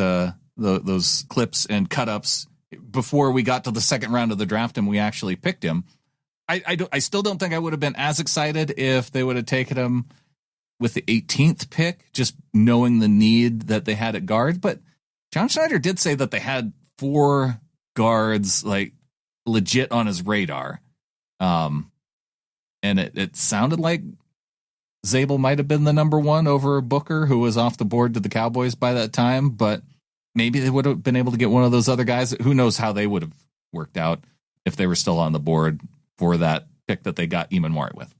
those clips and cut ups before we got to the second round of the draft and we actually picked him. I still don't think I would have been as excited if they would have taken him with the 18th pick, just knowing the need that they had at guard. But John Schneider did say that they had 4 guards like legit on his radar. And it sounded like Zabel might have been the number 1 over Booker, who was off the board to the Cowboys by that time, but maybe they would have been able to get one of those other guys. Who knows how they would have worked out if they were still on the board for that pick that they got Emmanwori with.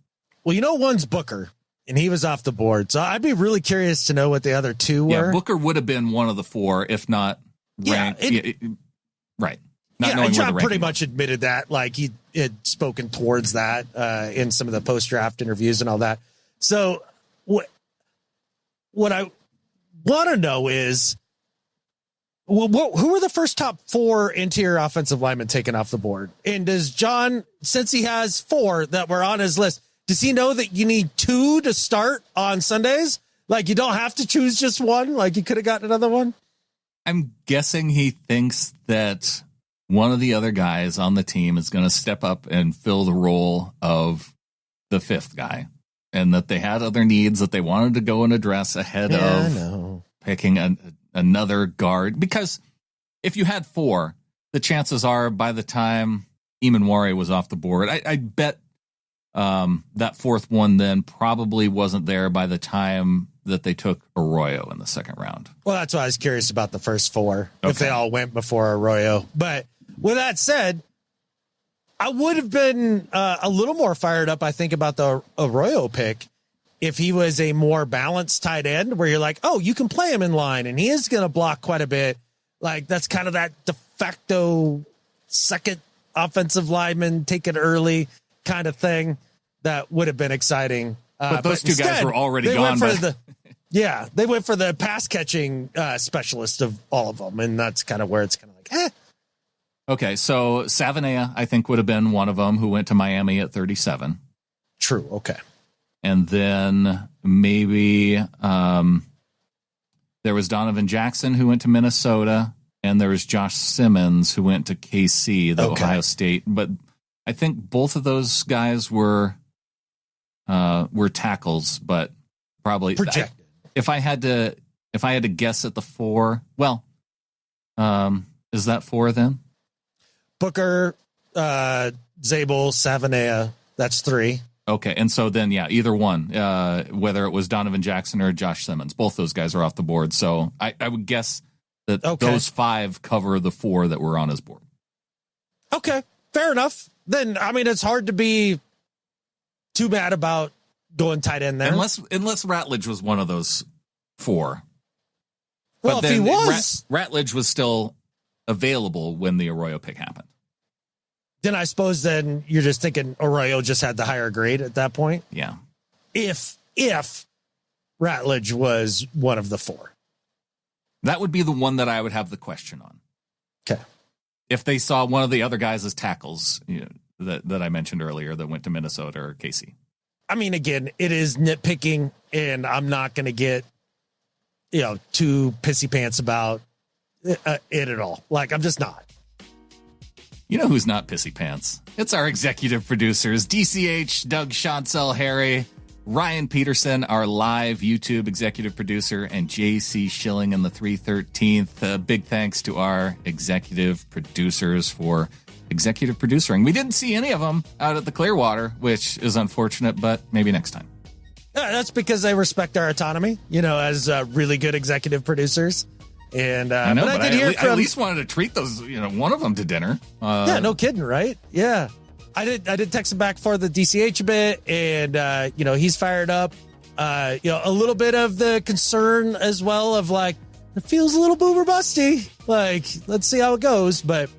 Well, one's Booker, and he was off the board. So I'd be really curious to know what the other 2 were. Yeah, Booker would have been one of the 4, if not ranked. Right. Not knowing and John where the pretty ranking much admitted that. Like he had spoken towards that in some of the post-draft interviews and all that. So what I want to know is, who are the first top 4 interior offensive linemen taken off the board? And does John, since he has 4 that were on his list, does he know that you need 2 to start on Sundays? Like you don't have to choose just one? Like you could have gotten another one? I'm guessing he thinks that one of the other guys on the team is going to step up and fill the role of the 5th guy, and that they had other needs that they wanted to go and address ahead of picking another guard. Because if you had 4, the chances are by the time Emmanwori was off the board, I bet that 4th one then probably wasn't there by the time that they took Arroyo in the second round. Well, that's why I was curious about the first 4, if they all went before Arroyo. But with that said, I would have been a little more fired up, I think, about the Arroyo pick if he was a more balanced tight end where you're like, oh, you can play him in line and he is going to block quite a bit. Like that's kind of that de facto second offensive lineman, take it early kind of thing. That would have been exciting. But those 2 guys were already gone. Yeah, they went for the pass catching specialist of all of them, and that's kind of where it's kind of like, eh. Okay, so Savanea, I think, would have been one of them who went to Miami at 37. True, okay. And then maybe there was Donovan Jackson who went to Minnesota, and there was Josh Simmons who went to KC, the Ohio State. But I think both of those guys were tackles, but probably projected. If I had to guess at the 4, well, is that 4 then? Booker, Zabel, Savanea, that's 3. Okay, and so then, yeah, either one, whether it was Donovan Jackson or Josh Simmons, both those guys are off the board. So I would guess that those 5 cover the 4 that were on his board. Okay, fair enough. Then, I mean, it's hard to be too bad about going tight end there. Unless Ratledge was one of those 4. Well, but if he was... Ratledge was still available when the Arroyo pick happened. Then I suppose then you're just thinking Arroyo just had the higher grade at that point. Yeah. If Ratledge was one of the 4. That would be the one that I would have the question on. Okay. If they saw one of the other guys as tackles, that I mentioned earlier that went to Minnesota or KC. I mean, again, it is nitpicking, and I'm not going to get, too pissy pants about it at all. Like, I'm just not. You know who's not pissy pants? It's our executive producers, DCH, Doug Chancel, Harry, Ryan Peterson, our live YouTube executive producer, and JC Schilling in the 313th. Big thanks to our executive producers for executive producing. We didn't see any of them out at the Clearwater, which is unfortunate, but maybe next time. Yeah, that's because they respect our autonomy, as really good executive producers. And I know, but I did at least wanted to treat those, one of them to dinner. Yeah, no kidding, right? Yeah, I did text him back for the DCH a bit, and he's fired up. A little bit of the concern as well of like it feels a little boomer busty. Like, let's see how it goes, but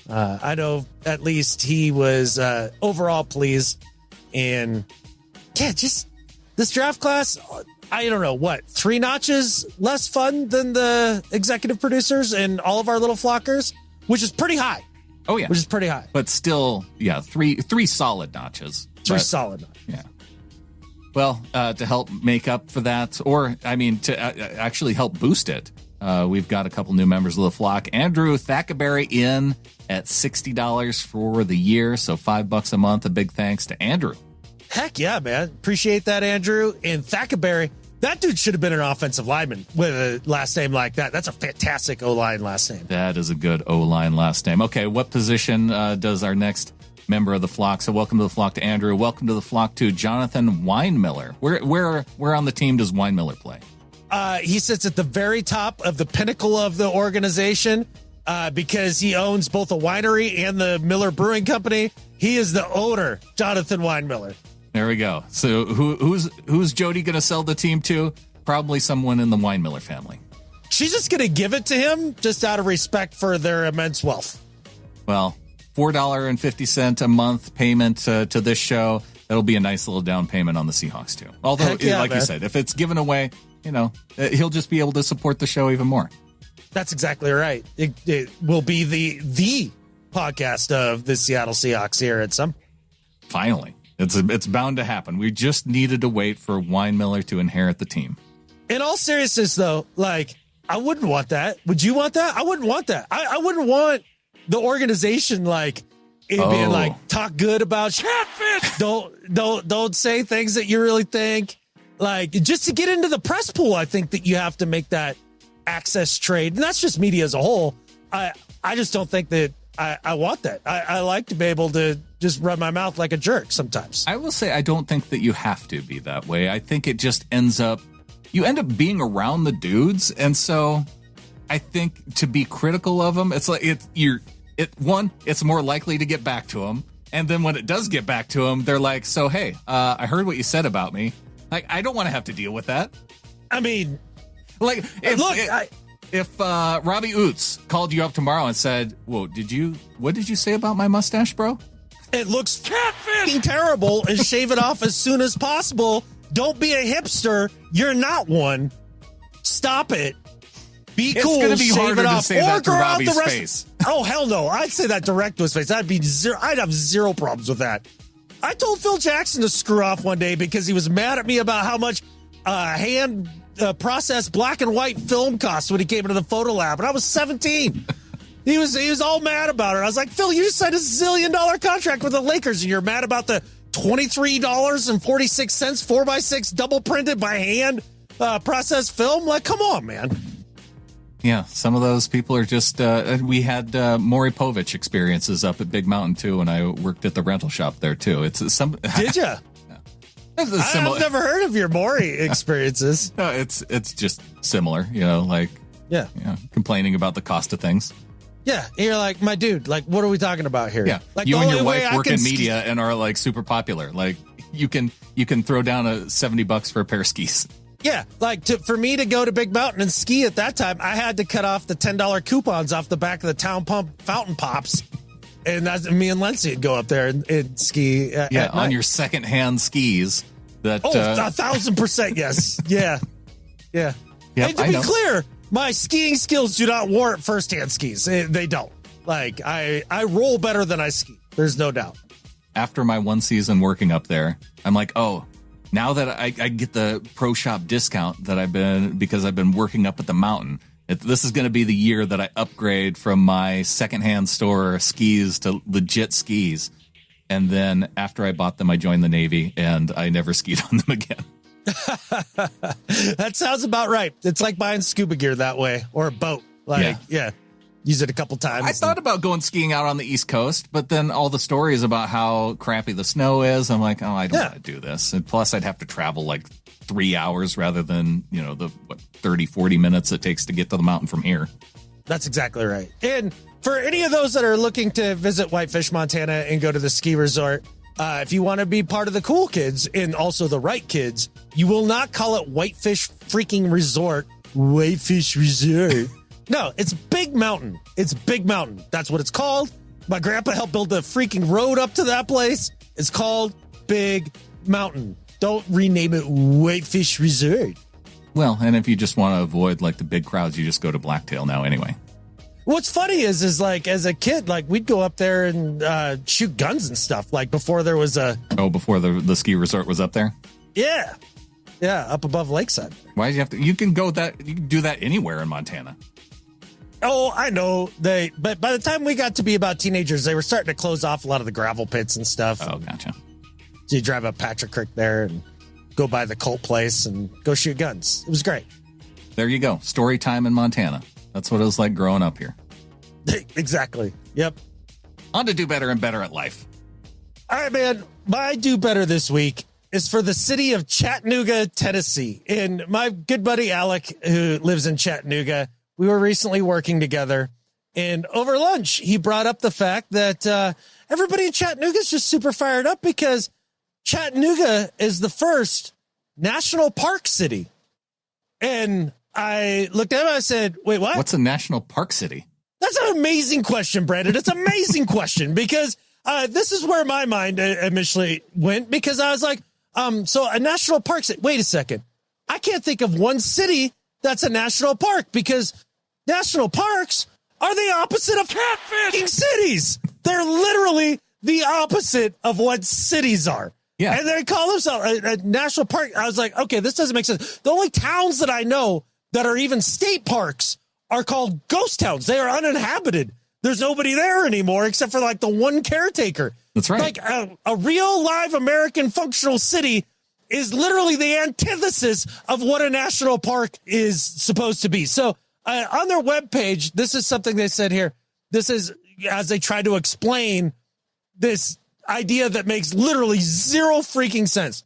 I know at least he was overall pleased. And yeah, just this draft class. I don't know, 3 notches less fun than the executive producers and all of our little flockers, which is pretty high. Oh, yeah. Which is pretty high. But still, yeah, three solid notches. Solid notches. Yeah. Well, to help make up for that, or, to actually help boost it, we've got a couple new members of the flock. Andrew Thackerberry in at $60 for the year, so $5 a month. A big thanks to Andrew. Heck yeah, man. Appreciate that, Andrew. And Thackerberry, that dude should have been an offensive lineman with a last name like that. That's a fantastic O-line last name. That is a good O-line last name. Okay, what position does our next member of the flock? So welcome to the flock to Andrew. Welcome to the flock to Jonathan Weinmiller. Where on the team does Weinmiller play? He sits at the very top of the pinnacle of the organization because he owns both a winery and the Miller Brewing Company. He is the owner, Jonathan Weinmiller. There we go. So who's Jody going to sell the team to? Probably someone in the Weinmiller family. She's just going to give it to him just out of respect for their immense wealth. Well, $4.50 a month payment to this show. That'll be a nice little down payment on the Seahawks too. Although, man, you said, if it's given away, he'll just be able to support the show even more. That's exactly right. It will be the podcast of the Seattle Seahawks here at some. Finally. It's bound to happen. We just needed to wait for Weinmiller to inherit the team. In all seriousness, though, like, I wouldn't want that. Would you want that? I wouldn't want that. I wouldn't want the organization being like, talk good about catfish. Don't say things that you really think. Like, just to get into the press pool, I think that you have to make that access trade, and that's just media as a whole. I just don't think that I want that. I like to be able to just run my mouth like a jerk sometimes. I will say I don't think that you have to be that way. I think it just you end up being around the dudes, and so I think to be critical of them, it's like it's more likely to get back to them, and then when it does get back to them, they're like, so hey, I heard what you said about me. Like, I don't want to have to deal with that. I mean, like, if Robbie Oots called you up tomorrow and said, "Whoa, what did you say about my mustache, bro? It looks catfish terrible, and shave it off as soon as possible. Don't be a hipster. You're not one. stop it. Be It's cool. gonna be shave harder it to off, say or that to grow out Robbie's the rest. face. Oh hell no! I'd say that direct to his face. I'd have zero problems with that. I told Phil Jackson to screw off one day because he was mad at me about how much hand processed black and white film cost when he came into the photo lab, and I was 17. He was all mad about it. I was like, Phil, you just signed a $1 zillion contract with the Lakers, and you're mad about the $23.46 4x6 double printed by hand processed film? Like, come on, man. Yeah, some of those people are just. We had Maury Povich experiences up at Big Mountain too, and I worked at the rental shop there too. It's some. Did you? I've never heard of your Maury experiences. No, it's just similar, like complaining about the cost of things. Yeah, and you're like, my dude, like, what are we talking about here? Yeah, like you and your wife work in media and are like super popular. Like you can throw down $70 for a pair of skis. Yeah, like for me to go to Big Mountain and ski at that time, I had to cut off the $10 coupons off the back of the Town Pump fountain pops, and that's me and Lindsay would go up there and ski. On your secondhand skis. That 1,000%, yes, yeah. Yep, And to be clear, my skiing skills do not warrant firsthand skis. They don't. Like I roll better than I ski. There's no doubt. After my one season working up there, I'm like, oh. Now that I get the pro shop discount because I've been working up at the mountain, this is going to be the year that I upgrade from my secondhand store skis to legit skis. And then after I bought them, I joined the Navy and I never skied on them again. That sounds about right. It's like buying scuba gear that way, or a boat. Use it a couple times. I thought about going skiing out on the East Coast, but then all the stories about how crappy the snow is, I'm like, I don't want to do this. And plus, I'd have to travel like 3 hours rather than, the 30, 40 minutes it takes to get to the mountain from here. That's exactly right. And for any of those that are looking to visit Whitefish, Montana and go to the ski resort, if you want to be part of the cool kids and also the right kids, you will not call it Whitefish freaking Resort. Whitefish Resort. No, it's Big Mountain. It's Big Mountain. That's what it's called. My grandpa helped build the freaking road up to that place. It's called Big Mountain. Don't rename it Whitefish Resort. Well, and if you just want to avoid like the big crowds, you just go to Blacktail now anyway. What's funny is like as a kid, like we'd go up there and shoot guns and stuff. Like before there was before the ski resort was up there. Yeah, up above Lakeside. Why do you have to? You can do that anywhere in Montana. Oh, I know. But by the time we got to be about teenagers, they were starting to close off a lot of the gravel pits and stuff. Oh, gotcha. So you drive up Patrick Creek there and go by the cult place and go shoot guns. It was great. There you go. Story time in Montana. That's what it was like growing up here. Exactly. Yep. On to do better and better at life. All right, man. My do better this week is for the city of Chattanooga, Tennessee. And my good buddy Alec, who lives in Chattanooga, we were recently working together, and over lunch, he brought up the fact that everybody in Chattanooga is just super fired up because Chattanooga is the first national park city. And I looked at him and I said, wait, what? What's a national park city? That's an amazing question, Brandon. It's an amazing question because this is where my mind initially went because I was like, so a national park city. Wait a second. I can't think of one city that's a national park because national parks are the opposite of catfishing cities. They're literally the opposite of what cities are. Yeah. And they call themselves a national park. I was like, okay, this doesn't make sense. The only towns that I know that are even state parks are called ghost towns. They are uninhabited. There's nobody there anymore except for like the one caretaker. That's right. Like a real live American functional city is literally the antithesis of what a national park is supposed to be. So on their webpage, this is something they said here. This is as they try to explain this idea that makes literally zero freaking sense.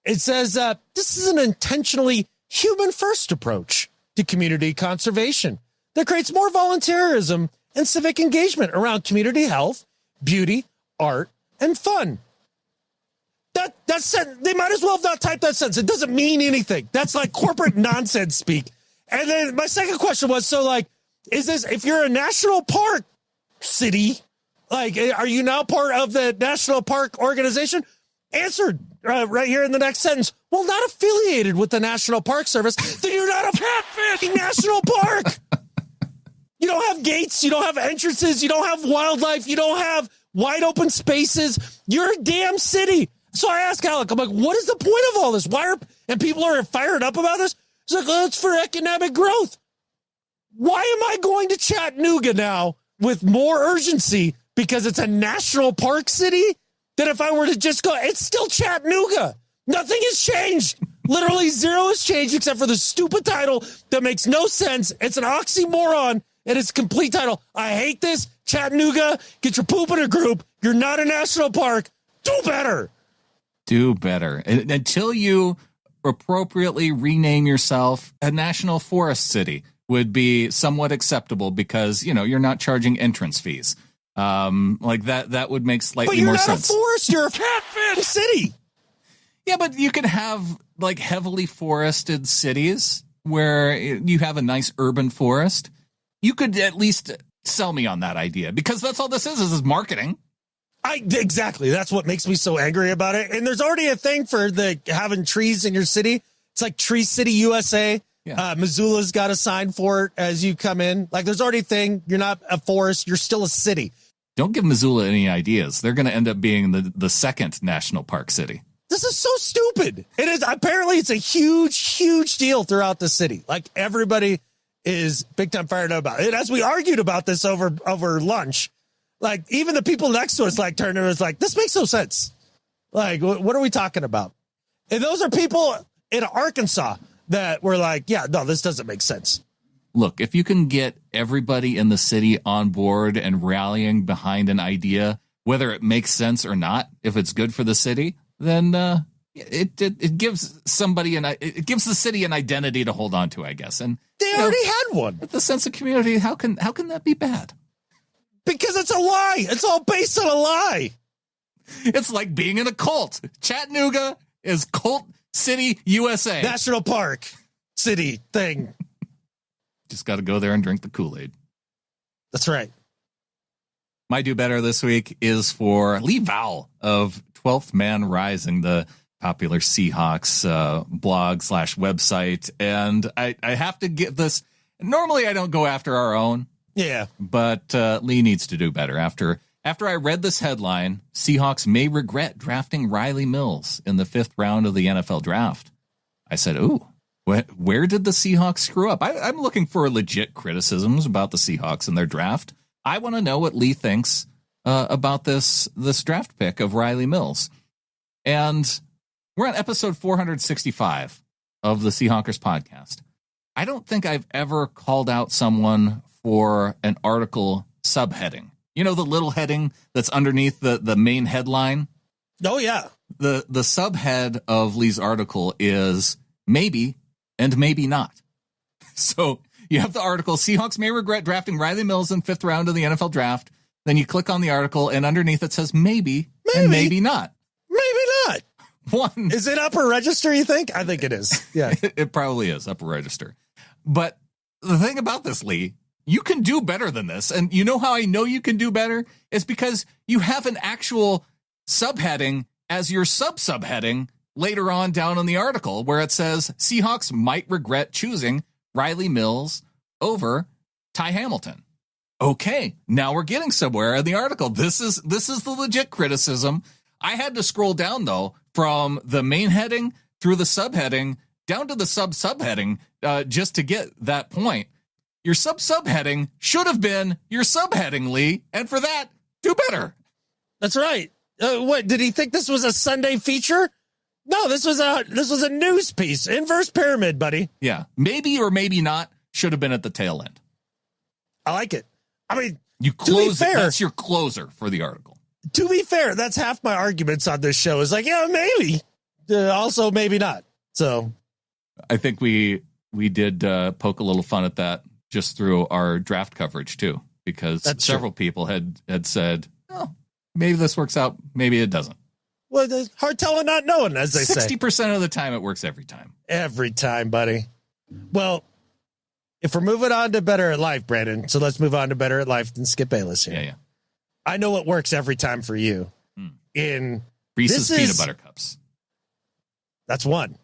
It says this is an intentionally human-first approach to community conservation that creates more volunteerism and civic engagement around community health, beauty, art, and fun. They might as well have not typed that sentence. It doesn't mean anything. That's like corporate nonsense speak. And then my second question was, so like, is this, if you're a national park city, like, are you now part of the national park organization? answered right here in the next sentence. Well, not affiliated with the National Park Service. Then you're not a catfish national park. You don't have gates. You don't have entrances. You don't have wildlife. You don't have wide open spaces. You're a damn city. So I asked Alec, I'm like, what is the point of all this? And people are fired up about this? He's like, oh, it's for economic growth. Why am I going to Chattanooga now with more urgency because it's a national park city than if I were to just go? It's still Chattanooga. Nothing has changed. Literally zero has changed except for the stupid title that makes no sense. It's an oxymoron. And it's a complete title. I hate this. Chattanooga, get your poop in a group. You're not a national park. Do better. Do better. Until you appropriately rename yourself a national forest city would be somewhat acceptable because, you're not charging entrance fees. Like that would make slightly more sense. But you're not a forest. You're a catfish city. Yeah, but you could have like heavily forested cities where you have a nice urban forest. You could at least sell me on that idea because that's all this is marketing. Exactly. That's what makes me so angry about it. And there's already a thing for having trees in your city. It's like Tree City USA. Yeah. Missoula's got a sign for it as you come in. Like there's already a thing. You're not a forest. You're still a city. Don't give Missoula any ideas. They're going to end up being the second national park city. This is so stupid. It is. Apparently it's a huge, huge deal throughout the city. Like everybody is big time fired up about it. As we argued about this over lunch, like even the people next to us, like Turner was like, this makes no sense. Like, what are we talking about? And those are people in Arkansas that were like, yeah, no, this doesn't make sense. Look, if you can get everybody in the city on board and rallying behind an idea, whether it makes sense or not, if it's good for the city, then it gives the city an identity to hold on to, I guess. And they already had one. The sense of community. How can that be bad? Because it's a lie. It's all based on a lie. It's like being in a cult. Chattanooga is Cult City, USA. National Park City thing. Just got to go there and drink the Kool-Aid. That's right. My do better this week is for Lee Vowell of 12th Man Rising, the popular Seahawks blog / website. And I have to give this. Normally I don't go after our own. Yeah. But Lee needs to do better. After I read this headline, Seahawks may regret drafting Riley Mills in the 5th round of the NFL draft. I said, ooh, where did the Seahawks screw up? I'm looking for legit criticisms about the Seahawks and their draft. I want to know what Lee thinks about this draft pick of Riley Mills. And we're on episode 465 of the Seahawkers podcast. I don't think I've ever called out someone for an article subheading. You know, the little heading that's underneath the main headline? Oh, yeah. The subhead of Lee's article is maybe and maybe not. So you have the article, Seahawks may regret drafting Riley Mills in 5th round of the NFL draft. Then you click on the article, and underneath it says maybe and maybe not. Maybe not. One. Is it upper register, you think? I think it is. Yeah. It probably is upper register. But the thing about this, Lee, you can do better than this. And you know how I know you can do better? It's because you have an actual subheading as your subheading later on down in the article where it says Seahawks might regret choosing Riley Mills over Ty Hamilton. Okay, now we're getting somewhere in the article. This is the legit criticism. I had to scroll down, though, from the main heading through the subheading down to the subheading just to get that point. Your subheading should have been your subheading, Lee, and for that, do better. That's right. What, did he think this was a Sunday feature? No, this was a news piece. Inverse pyramid, buddy. Yeah, maybe or maybe not should have been at the tail end. I like it. I mean, you close it. That's your closer for the article. To be fair, that's half my arguments on this show. Is like, yeah, maybe. Also, maybe not. So, I think we did poke a little fun at that just through our draft coverage too, because several people had said, "Oh, maybe this works out, maybe it doesn't." Well, it's hard telling, not knowing, as they say. 60% of the time, it works every time. Every time, buddy. Well, if we're moving on to Better at Life, Brandon, so let's move on to Better at Life than Skip Bayless here. Yeah. I know what works every time for you in Reese's Peanut Butter Cups. That's one.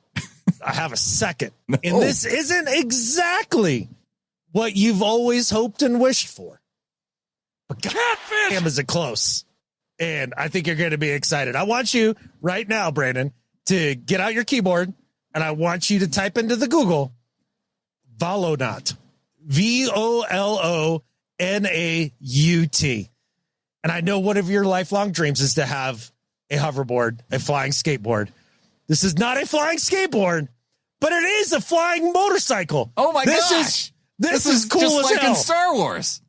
I have a second. No. And this isn't exactly what you've always hoped and wished for. But goddamn, is it close? And I think you're going to be excited. I want you right now, Brandon, to get out your keyboard, and I want you to type into the Google Volonaut. Volonaut. And I know one of your lifelong dreams is to have a hoverboard, a flying skateboard. This is not a flying skateboard, but it is a flying motorcycle. Oh my gosh. This is cool just as like hell. In Star Wars.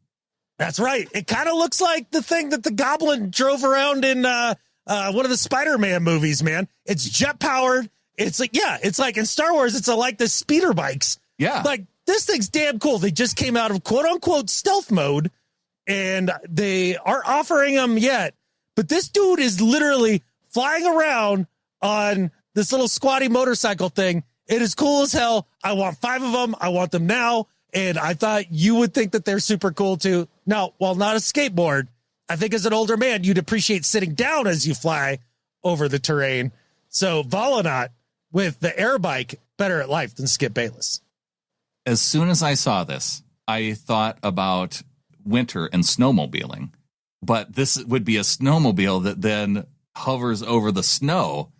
That's right. It kind of looks like the thing that the Goblin drove around in one of the Spider-Man movies, man. It's jet powered. It's like, yeah, it's like in Star Wars, it's like the speeder bikes. Yeah. Like, this thing's damn cool. They just came out of quote unquote stealth mode, and they aren't offering them yet. But this dude is literally flying around on this little squatty motorcycle thing. It is cool as hell. I want 5 of them. I want them now. And I thought you would think that they're super cool too. Now, while not a skateboard, I think as an older man, you'd appreciate sitting down as you fly over the terrain. So Volonaut with the air bike, better at life than Skip Bayless. As soon as I saw this, I thought about winter and snowmobiling, but this would be a snowmobile that then hovers over the snow.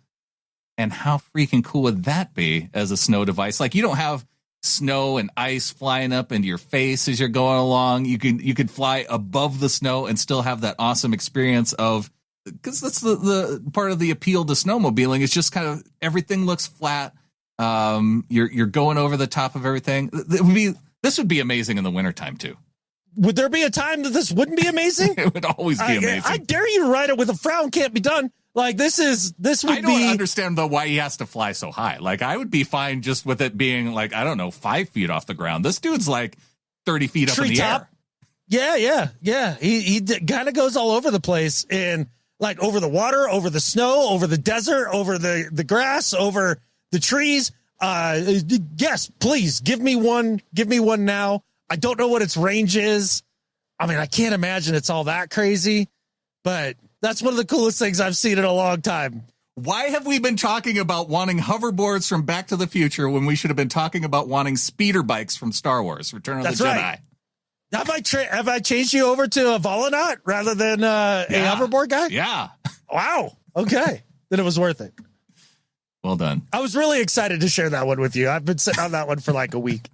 And how freaking cool would that be as a snow device? Like, you don't have snow and ice flying up into your face as you're going along. You could fly above the snow and still have that awesome experience of, because that's the part of the appeal to snowmobiling. It's just kind of everything looks flat. You're going over the top of everything. This would be amazing in the wintertime too. Would there be a time that this wouldn't be amazing? It would always be amazing. I dare you to ride it with a frown. Can't be done. Like, this would I don't understand though why he has to fly so high. Like, I would be fine just with it being like, I don't know, 5 feet off the ground. This dude's like 30 feet up in the air. Yeah. He kind of goes all over the place, and like over the water, over the snow, over the desert, over the grass, over the trees. Yes, please give me one. Give me one now. I don't know what its range is. I mean, I can't imagine it's all that crazy, but that's one of the coolest things I've seen in a long time. Why have we been talking about wanting hoverboards from Back to the Future when we should have been talking about wanting speeder bikes from Star Wars, Return of the Jedi? Right. Have I changed you over to a Volonaut rather than a hoverboard guy? Yeah. Wow. Okay. Then it was worth it. Well done. I was really excited to share that one with you. I've been sitting on that one for like a week.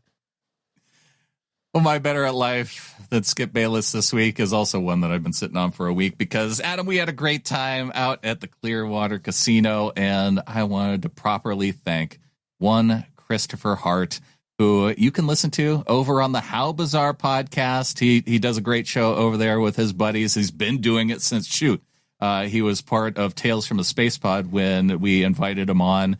Well, my better at life than Skip Bayless this week is also one that I've been sitting on for a week because, Adam, we had a great time out at the Clearwater Casino, and I wanted to properly thank one Christopher Hart, who you can listen to over on the How Bizarre podcast. He does a great show over there with his buddies. He's been doing it since, he was part of Tales from the Space Pod when we invited him on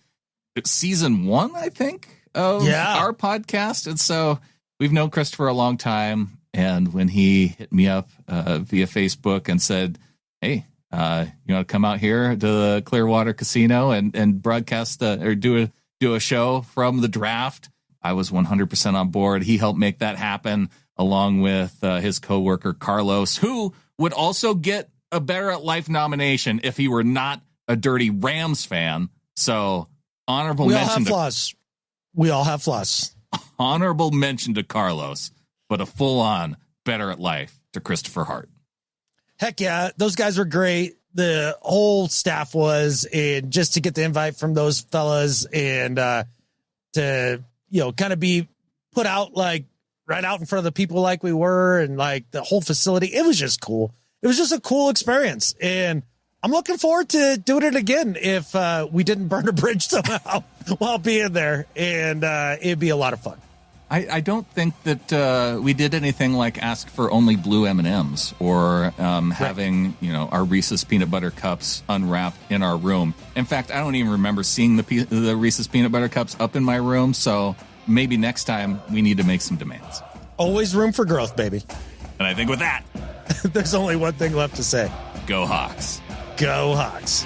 season 1, I think, of our podcast. And so we've known Christopher a long time. And when he hit me up via Facebook and said, hey, you want to come out here to the Clearwater Casino and broadcast or do a show from the draft, I was 100% on board. He helped make that happen along with his coworker, Carlos, who would also get a Better at Life nomination if he were not a dirty Rams fan. So honorable mention. We all have flaws. Honorable mention to Carlos, but a full-on Better at Life to Christopher Hart. Heck yeah, those guys were great. The whole staff was, and just to get the invite from those fellas and to kind of be put out like right out in front of the people like we were, and like the whole facility, it was just cool. It was just a cool experience, and I'm looking forward to doing it again if we didn't burn a bridge somehow while being there, and it'd be a lot of fun. I don't think that we did anything like ask for only blue M&Ms or having our Reese's peanut butter cups unwrapped in our room. In fact, I don't even remember seeing the Reese's peanut butter cups up in my room, so maybe next time we need to make some demands. Always room for growth, baby. And I think with that, there's only one thing left to say. Go Hawks. Go Hawks.